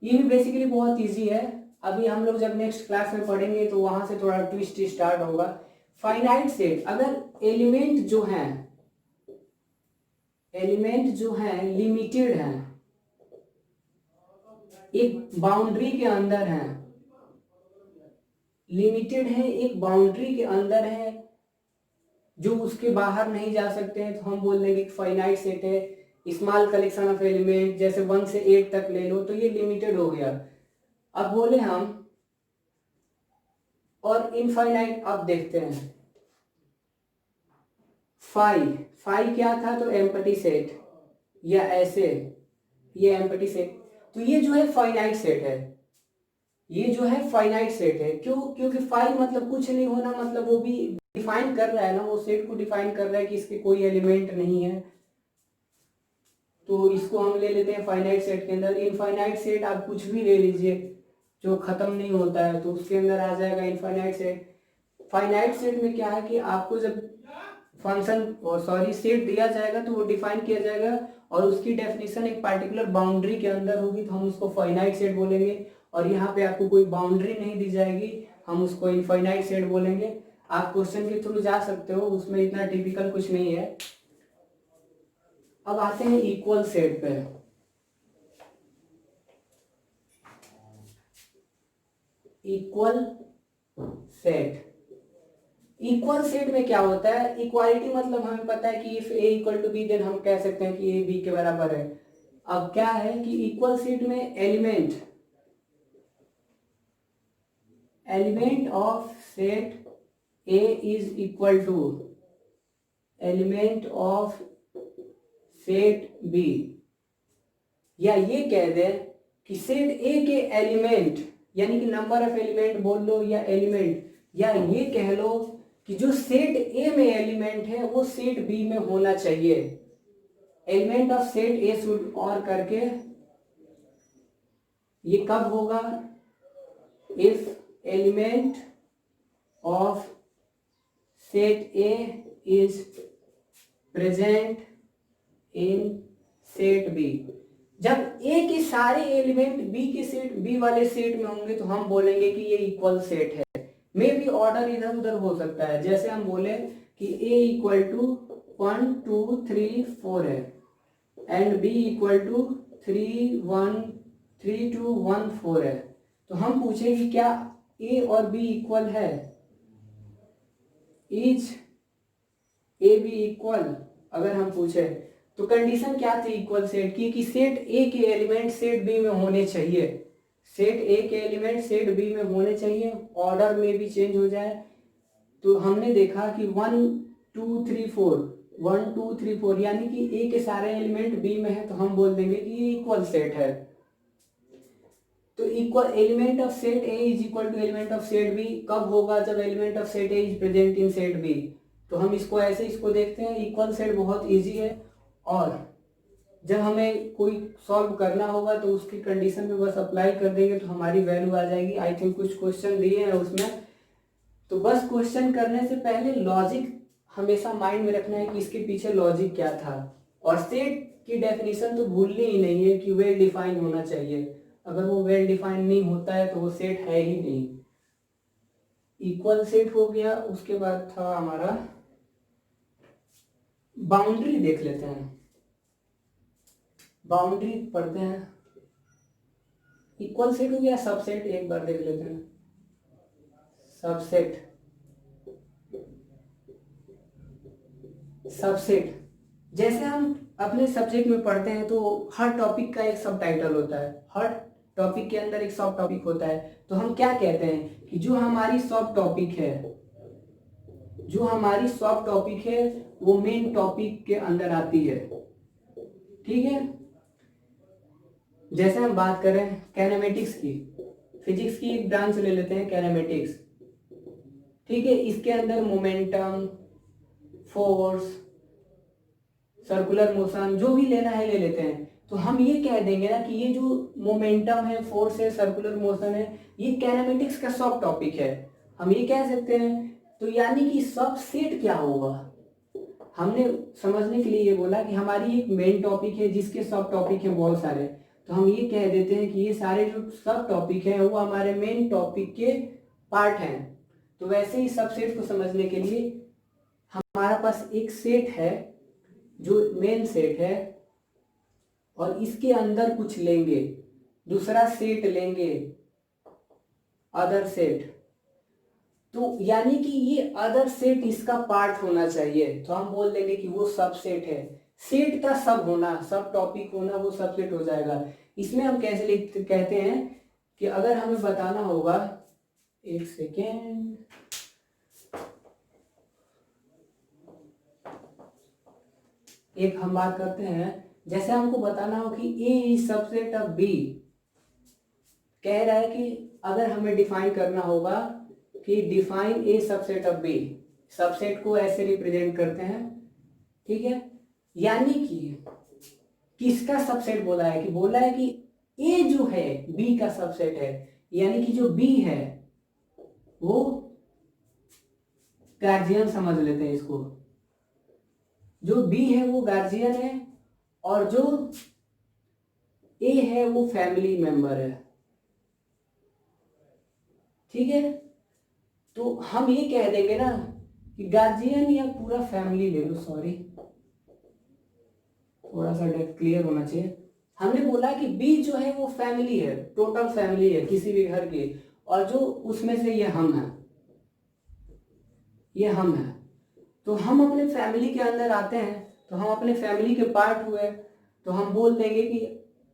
[SPEAKER 1] ये भी बेसिकली बहुत इजी है, अभी हम लोग जब नेक्स्ट क्लास में पढ़ेंगे तो वहां से थोड़ा ट्विस्ट स्टार्ट होगा। फाइनाइट सेट अगर एलिमेंट जो हैं लिमिटेड हैं, एक बाउंड्री के अंदर हैं, लिमिटेड है, एक बाउंड्री के अंदर है, जो उसके बाहर नहीं जा सकते हैं, तो हम बोल देंगे कि फाइनाइट सेट है। स्मॉल कलेक्शन ऑफ एलिमेंट जैसे 1 से 8 तक ले लो तो ये लिमिटेड हो गया। अब बोले हम और इनफाइनाइट, अब देखते हैं फाई क्या था, तो एम्प्टी सेट या ऐसे, ये एम्प्टी सेट, तो ये जो है फाइनाइट सेट है, ये जो है फाइनाइट सेट है। क्यों? क्योंकि फाई मतलब कुछ नहीं होना, मतलब वो भी डिफाइन कर रहा है ना, वो सेट को डिफाइन कर रहा है कि इसके कोई एलिमेंट नहीं है, तो इसको हम ले लेते हैं फाइनाइट सेट के अंदर। इनफाइनाइट सेट आप कुछ भी ले लीजिए जो खत्म नहीं होता है, तो उसके अंदर आ जाएगा इनफाइनाइट सेट। फाइनाइट सेट में क्या है कि आपको जब सेट दिया जाएगा तो वो डिफाइन किया जाएगा और उसकी डेफिनेशन एक पार्टिकुलर बाउंड्री के अंदर होगी, तो हम उसको फाइनाइट सेट बोलेंगे। और यहाँ पे आपको कोई बाउंड्री नहीं दी जाएगी, हम उसको इनफाइनाइट सेट बोलेंगे। आप क्वेश्चन के थ्रू जा सकते हो, उसमें इतना टिपिकल कुछ नहीं है। अब आते हैं इक्वल सेट पे। इक्वल सेट में क्या होता है, इक्वालिटी मतलब हमें पता है कि if A equal to B then हम कह सकते हैं कि ए बी के बराबर है। अब क्या है कि इक्वल सेट में element of set A is equal to element of set B, या ये कह दे कि सेट ए के एलिमेंट, यानी कि नंबर ऑफ एलिमेंट बोल लो या एलिमेंट, या ये कह लो कि जो सेट ए में एलिमेंट है वो सेट बी में होना चाहिए। Element of set A should और करके ये कब होगा, if element of set A is present in set B. जब ए के सारे एलिमेंट बी के सेट बी वाले सेट में होंगे तो हम बोलेंगे कि ये इक्वल सेट है। मे भी ऑर्डर इधर उधर हो सकता है, जैसे हम बोले कि ए इक्वल टू 1 2 3 4 है एंड बी इक्वल टू 3 1 3 2 1 4 है, तो हम पूछे कि क्या ए और बी इक्वल है, इज ए बी इक्वल। अगर हम पूछे तो कंडीशन क्या थी इक्वल सेट की, कि सेट ए के एलिमेंट सेट बी में होने चाहिए, सेट ए के एलिमेंट सेट बी में होने चाहिए, ऑर्डर में भी चेंज हो जाए। तो हमने देखा कि 1 2 3 4 1 2 3 4 यानी कि ए के सारे एलिमेंट बी में है, तो हम बोल देंगे कि ये इक्वल सेट है। तो equal element of set A is equal to element of set B कब होगा, जब element of set A is present in set B. तो हम इसको ऐसे इसको देखते हैं, इक्वल सेट बहुत इजी है, और जब हमें कोई सॉल्व करना होगा तो उसकी कंडीशन में बस अप्लाई कर देंगे तो हमारी वैल्यू आ जाएगी। आई थिंक कुछ क्वेश्चन दिए हैं उसमें, तो बस क्वेश्चन करने से पहले लॉजिक हमेशा माइंड में रखना है कि इसके पीछे लॉजिक क्या था, और सेट की डेफिनेशन तो भूलनी ही नहीं है कि वेल डिफाइन होना चाहिए। अगर वो वेल डिफाइन नहीं होता है तो वो सेट है ही नहीं। इक्वल सेट हो गया, उसके बाद था हमारा बाउंड्री। देख लेते हैं, बाउंड्री पढ़ते हैं। इक्वल सेट हो गया, सबसेट एक बार देख लेते हैं। सबसेट जैसे हम अपने सब्जेक्ट में पढ़ते हैं तो हर टॉपिक का एक सब टाइटल होता है, हर टॉपिक के अंदर एक सब टॉपिक होता है। तो हम क्या कहते हैं कि जो हमारी सब टॉपिक है, जो हमारी सब टॉपिक है वो मेन टॉपिक के अंदर आती है। ठीक है, जैसे हम बात करें कैनेमेटिक्स की, फिजिक्स की एक ब्रांच ले लेते हैं कैनेमेटिक्स। ठीक है, इसके अंदर मोमेंटम, फोर्स, सर्कुलर मोशन जो भी लेना है ले लेते हैं। तो हम ये कह देंगे ना कि ये जो मोमेंटम है, फोर्स है, सर्कुलर मोशन है, ये कैनेमेटिक्स का सब टॉपिक है, हम ये कह सकते हैं। तो यानी कि सब सेट क्या होगा, हमने समझने के लिए ये बोला कि हमारी एक मेन टॉपिक है जिसके सब टॉपिक है बहुत सारे। तो हम ये कह देते हैं कि ये सारे जो सब टॉपिक हैं वो हमारे मेन टॉपिक के पार्ट हैं। तो वैसे ही सब सेट को समझने के लिए हमारा पास एक सेट है जो मेन सेट है, और इसके अंदर कुछ लेंगे, दूसरा सेट लेंगे, अदर सेट। तो यानी कि ये अदर सेट इसका पार्ट होना चाहिए, तो हम बोल देंगे कि वो सब सेट है। सेट का सब होना, सब टॉपिक होना, वो सब सेट हो जाएगा। इसमें हम कैसे लिखते कहते हैं कि अगर हमें बताना होगा, एक सेकेंड, एक हम बात करते हैं, जैसे हमको बताना हो कि ए इज सबसेट ऑफ बी, कह रहा है कि अगर हमें डिफाइन करना होगा कि define A subset of B, subset को ऐसे रिप्रेजेंट करते हैं। ठीक है, यानी कि किसका सबसेट बोला है, कि बोला है कि ए जो है बी का सबसेट है, यानी कि जो बी है वो गार्जियन समझ लेते हैं इसको, जो बी है वो गार्जियन है, और जो ए है वो फैमिली मेंबर है। ठीक है, तो हम ये कह देंगे ना कि गार्जियन या पूरा फैमिली ले लो, सॉरी थोड़ा सा डेप्थ क्लियर होना चाहिए। हमने बोला कि बी जो है वो फैमिली है, टोटल फैमिली है किसी भी घर की, और जो उसमें से ये हम है, ये हम है। तो हम अपने फैमिली के अंदर आते हैं, तो हम अपने फैमिली के पार्ट हुए, तो हम बोल देंगे कि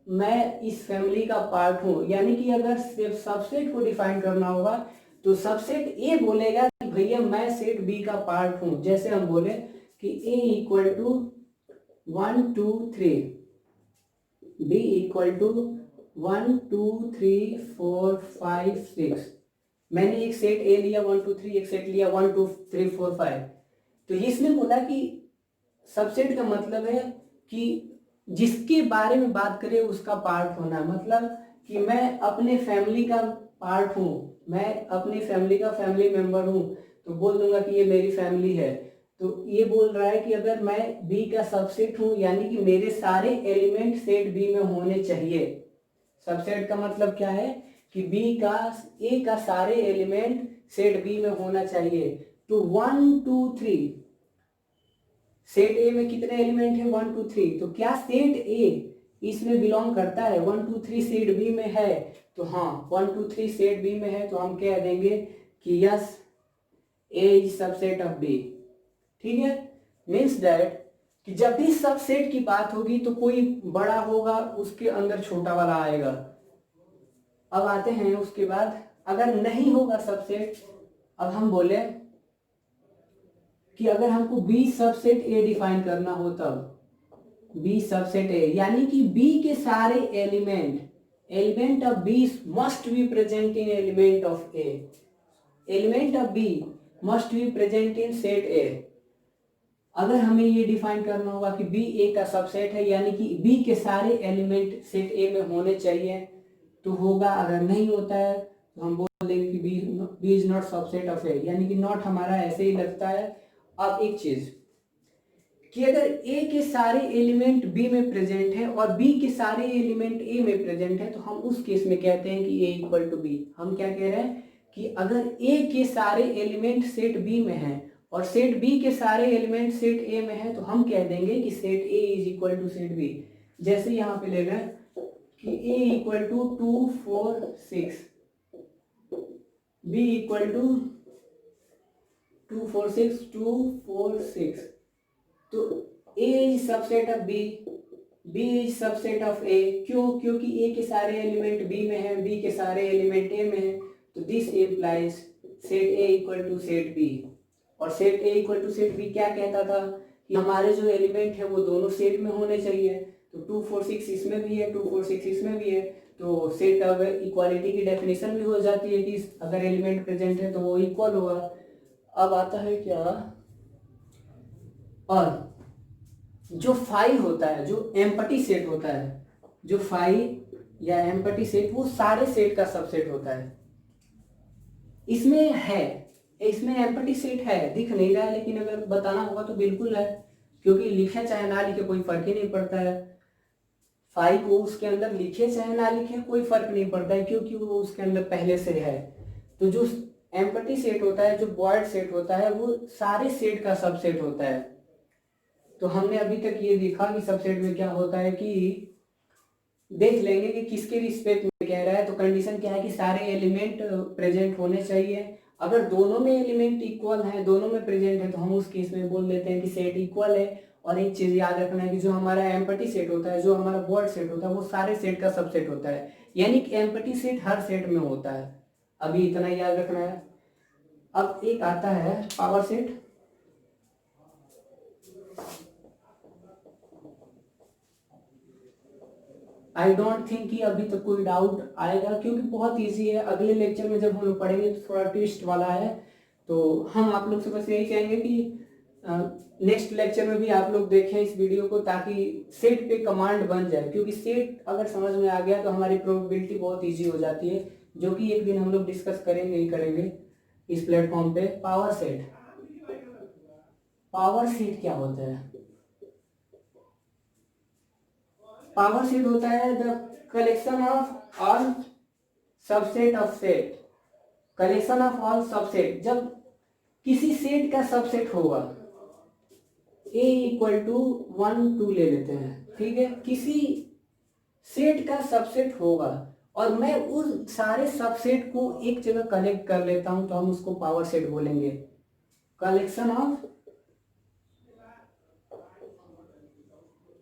[SPEAKER 1] मैं इस फैमिली का पार्ट हूँ। यानी कि अगर सिर्फ सबसेट को डिफाइन करना होगा तो सबसेट ए बोलेगा कि भैया मैं सेट बी का पार्ट हूँ। जैसे हम बोले कि A equal to 1 2 3, B equal to 1 2 3 4 5 6। मैंने एक सेट ए लिया 1 2 3, एक सेट लिया 1 2 3 4 5। तो इसने बोला कि सबसेट का मतलब है कि जिसके बारे में बात करें उसका पार्ट होना, मतलब कि मैं अपने फैमिली का पार्ट हूँ, मैं अपनी फैमिली का फैमिली मेंबर हूँ, तो बोल दूंगा कि ये मेरी फैमिली है। तो ये बोल रहा है कि अगर मैं बी का सबसेट हूँ, यानी कि मेरे सारे एलिमेंट सेट बी में होने चाहिए। सबसेट का मतलब क्या है कि बी का, ए का सारे एलिमेंट सेट बी में होना चाहिए। तो 1 2 3, सेट ए में कितने एलिमेंट है 1 2 3, तो क्या सेट ए इसमें बिलोंग करता है, 1 2 3 सेट बी में है, तो हाँ 1 2 3 सेट बी में है, तो हम कह देंगे कि yes A is subset of B. ठीक है, मीन्स दैट कि जब भी सबसेट की बात होगी तो कोई बड़ा होगा, उसके अंदर छोटा वाला आएगा। अब आते हैं उसके बाद, अगर नहीं होगा सबसेट, अब हम बोले कि अगर हमको बी सबसेट ए डिफाइन करना हो तब बी सबसेट ए, यानी कि बी के सारे element of B must be present in element of A, element of B must be present in set A. अगर हमें ये डिफाइन करना होगा कि बी ए का सबसेट है, यानी कि बी के सारे एलिमेंट सेट ए में होने चाहिए, तो होगा। अगर नहीं होता है तो हम बोल देंगे कि B is not subset of A, यानी कि नॉट हमारा ऐसे ही लगता है। अब एक चीज कि अगर ए के सारे एलिमेंट बी में प्रेजेंट है और बी के सारे एलिमेंट ए में प्रेजेंट है, तो हम उस केस में कहते हैं कि ए इक्वल टू बी। हम क्या कह रहे हैं कि अगर ए के सारे एलिमेंट सेट बी में है और सेट बी के सारे एलिमेंट सेट ए में है, तो हम कह देंगे कि set A is equal to set B. जैसे यहाँ पे ले गए कि A equal to 2 4 6, B equal to 2 4 6 2 4 6, तो A is subset of B, B is subset of A. क्यों? क्योंकि ए के सारे एलिमेंट बी में है, बी के सारे एलिमेंट ए में है, तो this implies set A equal to set B. और set A equal to set B क्या कहता था कि हमारे जो एलिमेंट है वो दोनों सेट में होने चाहिए। तो 2 4 6 इसमें भी है, 2 4 6 इसमें भी है, तो सेट अगर इक्वालिटी की डेफिनेशन भी हो जाती है कि अगर एलिमेंट प्रेजेंट है तो वो इक्वल होगा। अब आता है क्या, और जो फाई होता है, जो एम्पटी सेट होता है, जो फाई या एम्पटी सेट वो सारे सेट का सबसेट होता है। इसमें एम्पटी सेट है, दिख नहीं रहा है, लेकिन अगर बताना होगा तो बिल्कुल है, क्योंकि लिखे चाहे ना लिखे कोई फर्क ही नहीं पड़ता है। फाई को उसके अंदर लिखे चाहे ना लिखे कोई फर्क नहीं पड़ता है, क्योंकि वो उसके अंदर पहले से है। तो जो एम्पटी सेट होता है, जो वॉइड सेट होता है, वो सारे सेट का सबसेट होता है। तो हमने अभी तक ये देखा कि सबसेट में क्या होता है, कि देख लेंगे कि किसके रिस्पेक्ट में कह रहा है। तो कंडीशन क्या है कि सारे एलिमेंट प्रेजेंट होने चाहिए। अगर दोनों में एलिमेंट इक्वल हैं, दोनों में प्रेजेंट है, तो हम उस केस में बोल देते हैं कि सेट इक्वल है। और एक चीज याद रखना है कि जो हमारा एम्पटी सेट होता है, जो हमारा वॉइड सेट होता है, वो सारे सेट का सबसेट होता है, यानी कि एम्पटी सेट हर सेट में होता है। अभी इतना याद रखना है। अब एक आता है power set. I don't think कि अभी तक कोई डाउट आएगा, क्योंकि बहुत इजी है। अगले लेक्चर में जब हम लोग पढ़ेंगे तो थोड़ा ट्विस्ट वाला है। तो हम आप लोग से बस यही कहेंगे कि नेक्स्ट लेक्चर में भी आप लोग देखें इस वीडियो को, ताकि सेट पे कमांड बन जाए। क्योंकि सेट अगर समझ में आ गया तो हमारी प्रोबेबिलिटी बहुत ईजी हो जाती है, जो कि एक दिन हम लोग डिस्कस करेंगे ही करेंगे इस प्लेटफॉर्म पे। पावर सेट, पावर सेट क्या होता है? पावर सेट होता है the collection of all subset of set. Collection of all subset, जब किसी सेट का सबसेट होगा, ए इक्वल टू 1 2 ले लेते हैं, ठीक है, किसी सेट का सबसेट होगा और मैं उस सारे सबसेट को एक जगह कलेक्ट कर लेता हूं, तो हम उसको पावर सेट बोलेंगे। Collection of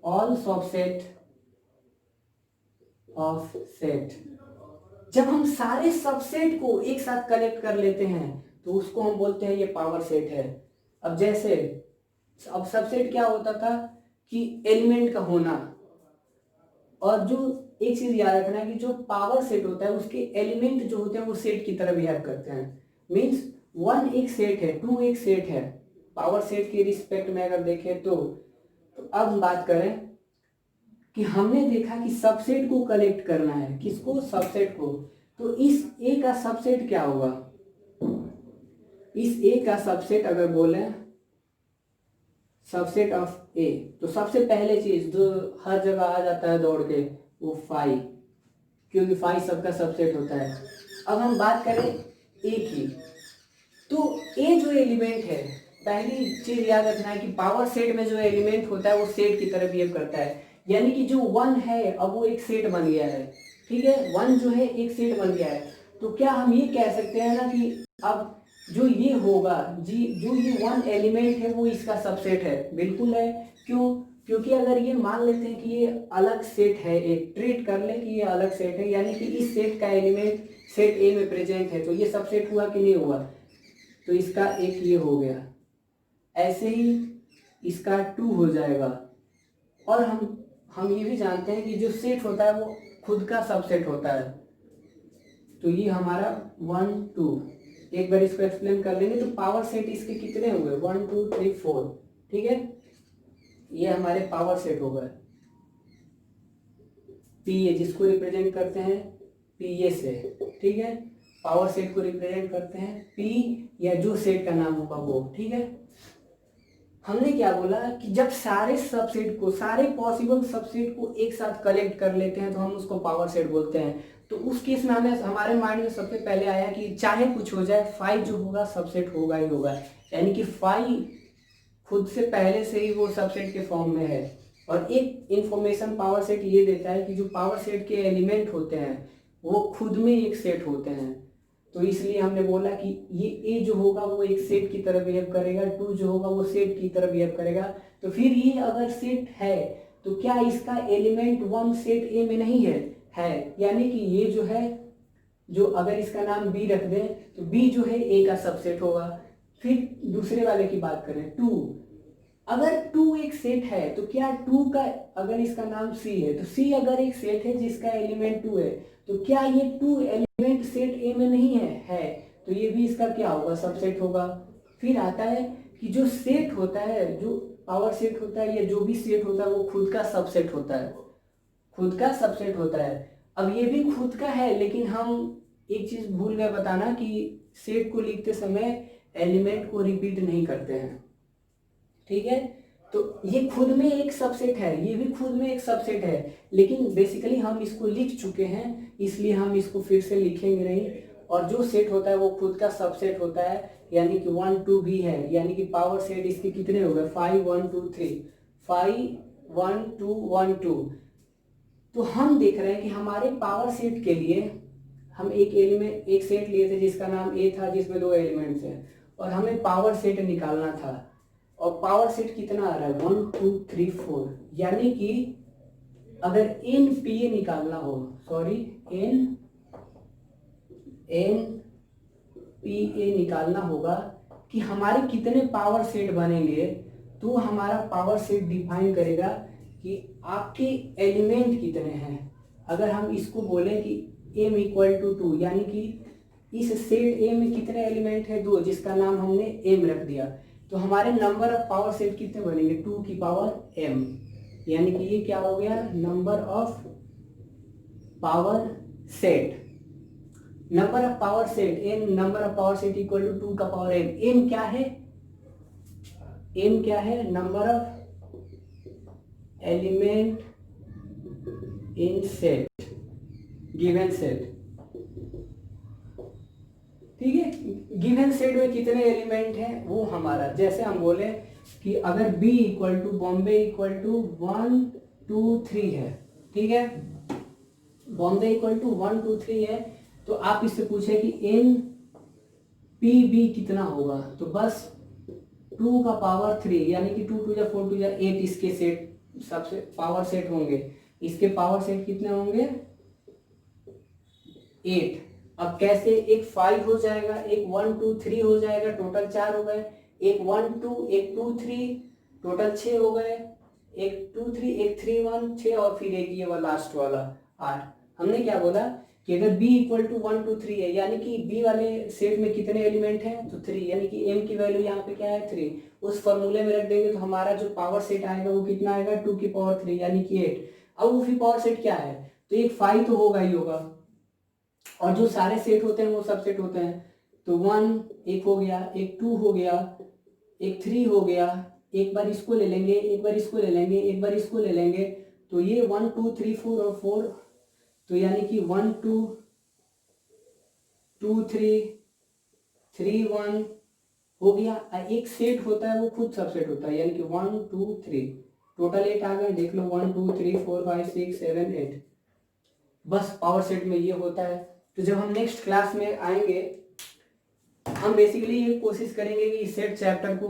[SPEAKER 1] all subset of set, जब हम सारे सबसेट को एक साथ कलेक्ट कर लेते हैं तो उसको हम बोलते हैं ये पावर सेट है। अब जैसे, अब सबसेट क्या होता था कि एलिमेंट का होना, और जो एक चीज याद रखना है कि जो पावर सेट होता है उसके एलिमेंट जो होते हैं वो सेट की तरह बिहेव करते हैं। मींस 1 एक सेट है, 2 एक सेट है। पावर सेट के रिस्पेक्ट में अगर देखें तो अब हम बात करें कि हमने देखा कि सबसेट को कलेक्ट करना है, किसको? सबसेट को। तो इस ए का सबसेट क्या होगा? इस ए का सबसेट अगर बोले सबसेट ऑफ ए, तो सबसे पहले चीज जो हर जगह आ जाता है दौड़ के, वो फाई, क्योंकि फाई सबका सबसेट होता है। अब हम बात करें ए की, तो ए जो एलिमेंट है, पहली चीज याद रखना है कि पावर सेट में जो एलिमेंट होता है वो सेट की तरह बिहेव करता है, यानी कि जो 1 है अब वो एक सेट बन गया है, ठीक है, 1 जो है एक सेट बन गया है। तो क्या हम ये कह सकते हैं ना कि अब जो ये होगा जी, जो ये 1 एलिमेंट है वो इसका सबसेट है? बिल्कुल है। क्यों? क्योंकि अगर ये मान लेते हैं कि ये अलग सेट है, एक ट्रीट कर ले कि ये अलग सेट है, यानी कि इस सेट का एलिमेंट सेट ए में प्रेजेंट है, तो ये सबसेट हुआ कि नहीं हुआ? तो इसका एक ये हो गया, ऐसे ही इसका 2 हो जाएगा। और हम ये भी जानते हैं कि जो सेट होता है वो खुद का सबसेट होता है। तो ये हमारा 1 2, एक बार इसको एक्सप्लेन कर लेंगे। तो पावर सेट इसके कितने हुए? 1 2 3 4, ठीक है, ये हमारे पावर सेट हो गए। पी ए जिसको रिप्रेजेंट करते हैं पी ए से, ठीक है, पावर सेट को रिप्रेजेंट करते हैं पी, या जो सेट का नाम होगा वो, ठीक है। हमने क्या बोला कि जब सारे सबसेट को, सारे पॉसिबल सबसेट को एक साथ कलेक्ट कर लेते हैं तो हम उसको पावर सेट बोलते हैं। तो उस केस में हमें, हमारे माइंड में सबसे पहले आया कि चाहे कुछ हो जाए, फाई जो होगा सबसेट होगा ही होगा, यानी कि फाई खुद से पहले से ही वो सबसेट के फॉर्म में है। और एक इंफॉर्मेशन पावर सेट ये देता है कि जो पावर सेट के एलिमेंट होते हैं वो खुद में एक सेट होते हैं। तो इसलिए हमने बोला कि ये ए जो होगा वो एक सेट की तरह बिहेव करेगा, 2 जो होगा वो सेट की तरह बिहेव करेगा। तो फिर ये अगर सेट है, तो क्या इसका एलिमेंट 1 सेट ए में नहीं है। यानी कि ये जो है, जो अगर इसका नाम बी रख दें तो बी जो है ए का सबसेट होगा। फिर दूसरे वाले की बात करें 2, अगर 2 एक सेट है तो क्या 2 का, अगर इसका नाम सी है तो सी अगर एक सेट है जिसका एलिमेंट 2 है, तो क्या ये 2 एलिमेंट सेट ए में नहीं है। तो ये भी इसका क्या होगा, सबसेट होगा। फिर आता है कि जो सेट होता है, जो पावर सेट होता है या जो भी सेट होता है वो खुद का सबसेट होता है, खुद का सबसेट होता है। अब ये भी खुद का है, लेकिन हम एक चीज भूल गए बताना कि सेट को लिखते समय एलिमेंट को रिपीट नहीं करते हैं, ठीक है। तो ये खुद में एक सबसेट है, ये भी खुद में एक सबसेट है, लेकिन बेसिकली हम इसको लिख चुके हैं इसलिए हम इसको फिर से लिखेंगे नहीं। और जो सेट होता है वो खुद का सबसेट होता है, यानी कि 1 2 भी है, यानी कि पावर सेट इसके कितने हो गए 5 1 2 3, 5 1 2 1 2। तो हम देख रहे हैं कि हमारे पावर सेट के लिए हम एक सेट लिए थे जिसका नाम ए था, जिसमें 2 एलिमेंट्स हैं, और हमें पावर सेट निकालना था। और पावर सेट कितना आ रहा है 1 2 3 4, यानी कि अगर एन पी ए निकालना हो, सॉरी एन पी ए निकालना होगा कि हमारे कितने पावर सेट बनेंगे, तो हमारा पावर सेट डिफाइन करेगा कि आपके एलिमेंट कितने हैं। अगर हम इसको बोलें कि m इक्वल टू 2, यानी कि इस सेट ए में कितने एलिमेंट है 2, जिसका नाम हमने m रख दिया, तो हमारे नंबर ऑफ पावर सेट कितने बनेंगे 2 की पावर m, यानी कि ये क्या हो गया number of power set. Number of power set n, number of power set equal to 2 का पावर m। m क्या है number of element in set, given set, ठीक है। गिवन सेट में कितने एलिमेंट हैं वो हमारा, जैसे हम बोले कि अगर B equal to Bombay equal to 1 2 3 है, ठीक है, बॉम्बे इक्वल टू 1 2 3 है, तो आप इससे पूछे कि एन पी बी कितना होगा, तो बस 2 का पावर 3, यानी कि 2 2 जा 4 2 जा 8 इसके सेट सबसे पावर सेट होंगे। इसके पावर सेट कितने होंगे 8। अब कैसे, एक 5 हो जाएगा, एक 1 2 3 हो जाएगा, टोटल 4 हो गए, एक 1 2 एक 2 3 टोटल 6 हो गए, एक 2 3 एक 3 1 6, और फिर एक ये वाला लास्ट वाला 8। हमने क्या बोला कि अगर b इक्वल टू 1 2 3 है, यानी कि b वाले सेट में कितने एलिमेंट हैं तो 3, यानी कि m की वैल्यू यहाँ पे क्या है 3, उस फॉर्मूले में रख देंगे तो हमारा जो पावर सेट आएगा वो कितना आएगा 2 की पावर 3, यानी कि 8। अब वो फिर पावर सेट क्या है, तो एक 5 तो होगा ही होगा, और जो सारे सेट होते हैं वो सब सेट होते हैं, तो 1 एक हो गया, एक 2 हो गया, एक 3 हो गया, एक बार इसको ले लेंगे, एक बार इसको ले लेंगे, एक बार इसको ले लेंगे, तो ये 1 2 3 4 और 4, तो यानी कि 1 2 2 3 3 1 हो गया। एक सेट होता है वो खुद सबसेट होता है, यानी कि 1 2 3 टोटल 8 आ गए, देख लो 1 2 3 4 5 6 7 8, बस पावर सेट में ये होता है। तो जब हम नेक्स्ट क्लास में आएंगे हम बेसिकली ये कोशिश करेंगे कि इस सेट चैप्टर को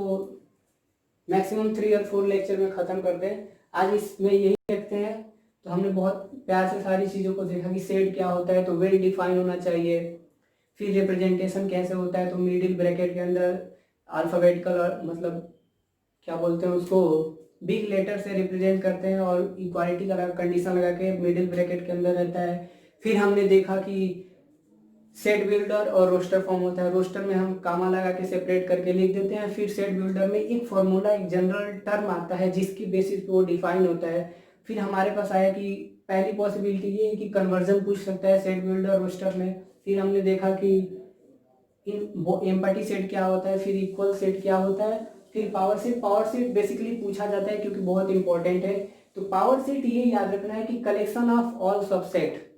[SPEAKER 1] मैक्सिमम 3 और 4 लेक्चर में ख़त्म कर दें। आज इसमें यही देखते हैं। तो हमने बहुत प्यार से सारी चीज़ों को देखा कि सेट क्या होता है, तो वेल डिफाइन होना चाहिए, फिर रिप्रेजेंटेशन कैसे होता है, तो मिडिल ब्रैकेट के अंदर अल्फ़ाबेटिकल और मतलब क्या बोलते हैं उसको बिग लेटर से रिप्रेजेंट करते हैं, और इक्वालिटी का कंडीशन लगा के मिडिल ब्रैकेट के अंदर रहता है। फिर हमने देखा कि सेट बिल्डर और रोस्टर फॉर्म होता है, रोस्टर में हम कामा लगा के सेपरेट करके लिख देते हैं, फिर सेट बिल्डर में एक फॉर्मूला एक जनरल टर्म आता है जिसकी बेसिस पे वो डिफाइन होता है। फिर हमारे पास आया कि पहली पॉसिबिलिटी ये है कि कन्वर्जन पूछ सकता है सेट बिल्डर रोस्टर में। फिर हमने देखा कि एम्पटी सेट क्या होता है, फिर इक्वल सेट क्या होता है, फिर पावर सेट बेसिकली पूछा जाता है क्योंकि बहुत इंपॉर्टेंट है। तो पावर सेट ये याद रखना है कि कलेक्शन ऑफ ऑल सबसेट,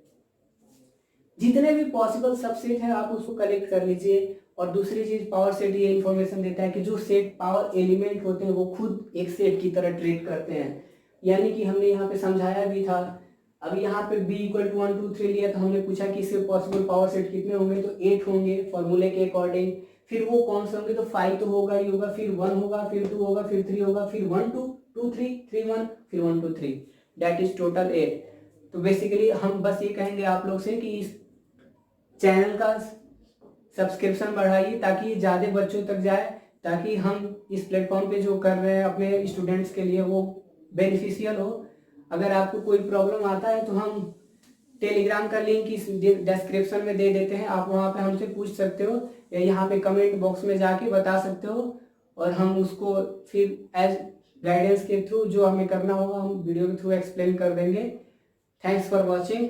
[SPEAKER 1] जितने भी पॉसिबल सबसेट है आप उसको कलेक्ट कर लीजिए। और दूसरी चीज पावर सेट ये इंफॉर्मेशन देता है कि जो सेट पावर एलिमेंट होते हैं वो खुद एक सेट की तरह ट्रीट करते हैं, यानी कि हमने यहाँ पे समझाया भी था। अब यहाँ पे b इक्वल टू 1 2 3 लिया तो हमने पूछा कि इसके पॉसिबल पावर सेट कितने होंगे, तो 8 होंगे फॉर्मूले के अकॉर्डिंग। फिर वो कौन से होंगे, तो 5 तो होगा ही होगा, फिर 1 होगा, फिर 2 होगा, फिर 3 होगा, फिर 1 2 2 3 3 1 फिर 1 2 3, दैट इज टोटल 8। तो बेसिकली हम बस ये कहेंगे आप लोग से कि इस चैनल का सब्सक्रिप्शन बढ़ाइए ताकि ये ज़्यादा बच्चों तक जाए, ताकि हम इस प्लेटफॉर्म पे जो कर रहे हैं अपने स्टूडेंट्स के लिए वो बेनिफिशियल हो। अगर आपको कोई प्रॉब्लम आता है तो हम टेलीग्राम का लिंक इस डिस्क्रिप्शन में दे देते हैं, आप वहाँ पे हमसे पूछ सकते हो या यहाँ पे कमेंट बॉक्स में जाके बता सकते हो, और हम उसको फिर एज गाइडेंस के थ्रू जो हमें करना होगा हम वीडियो के थ्रू एक्सप्लेन कर देंगे। Thanks for watching.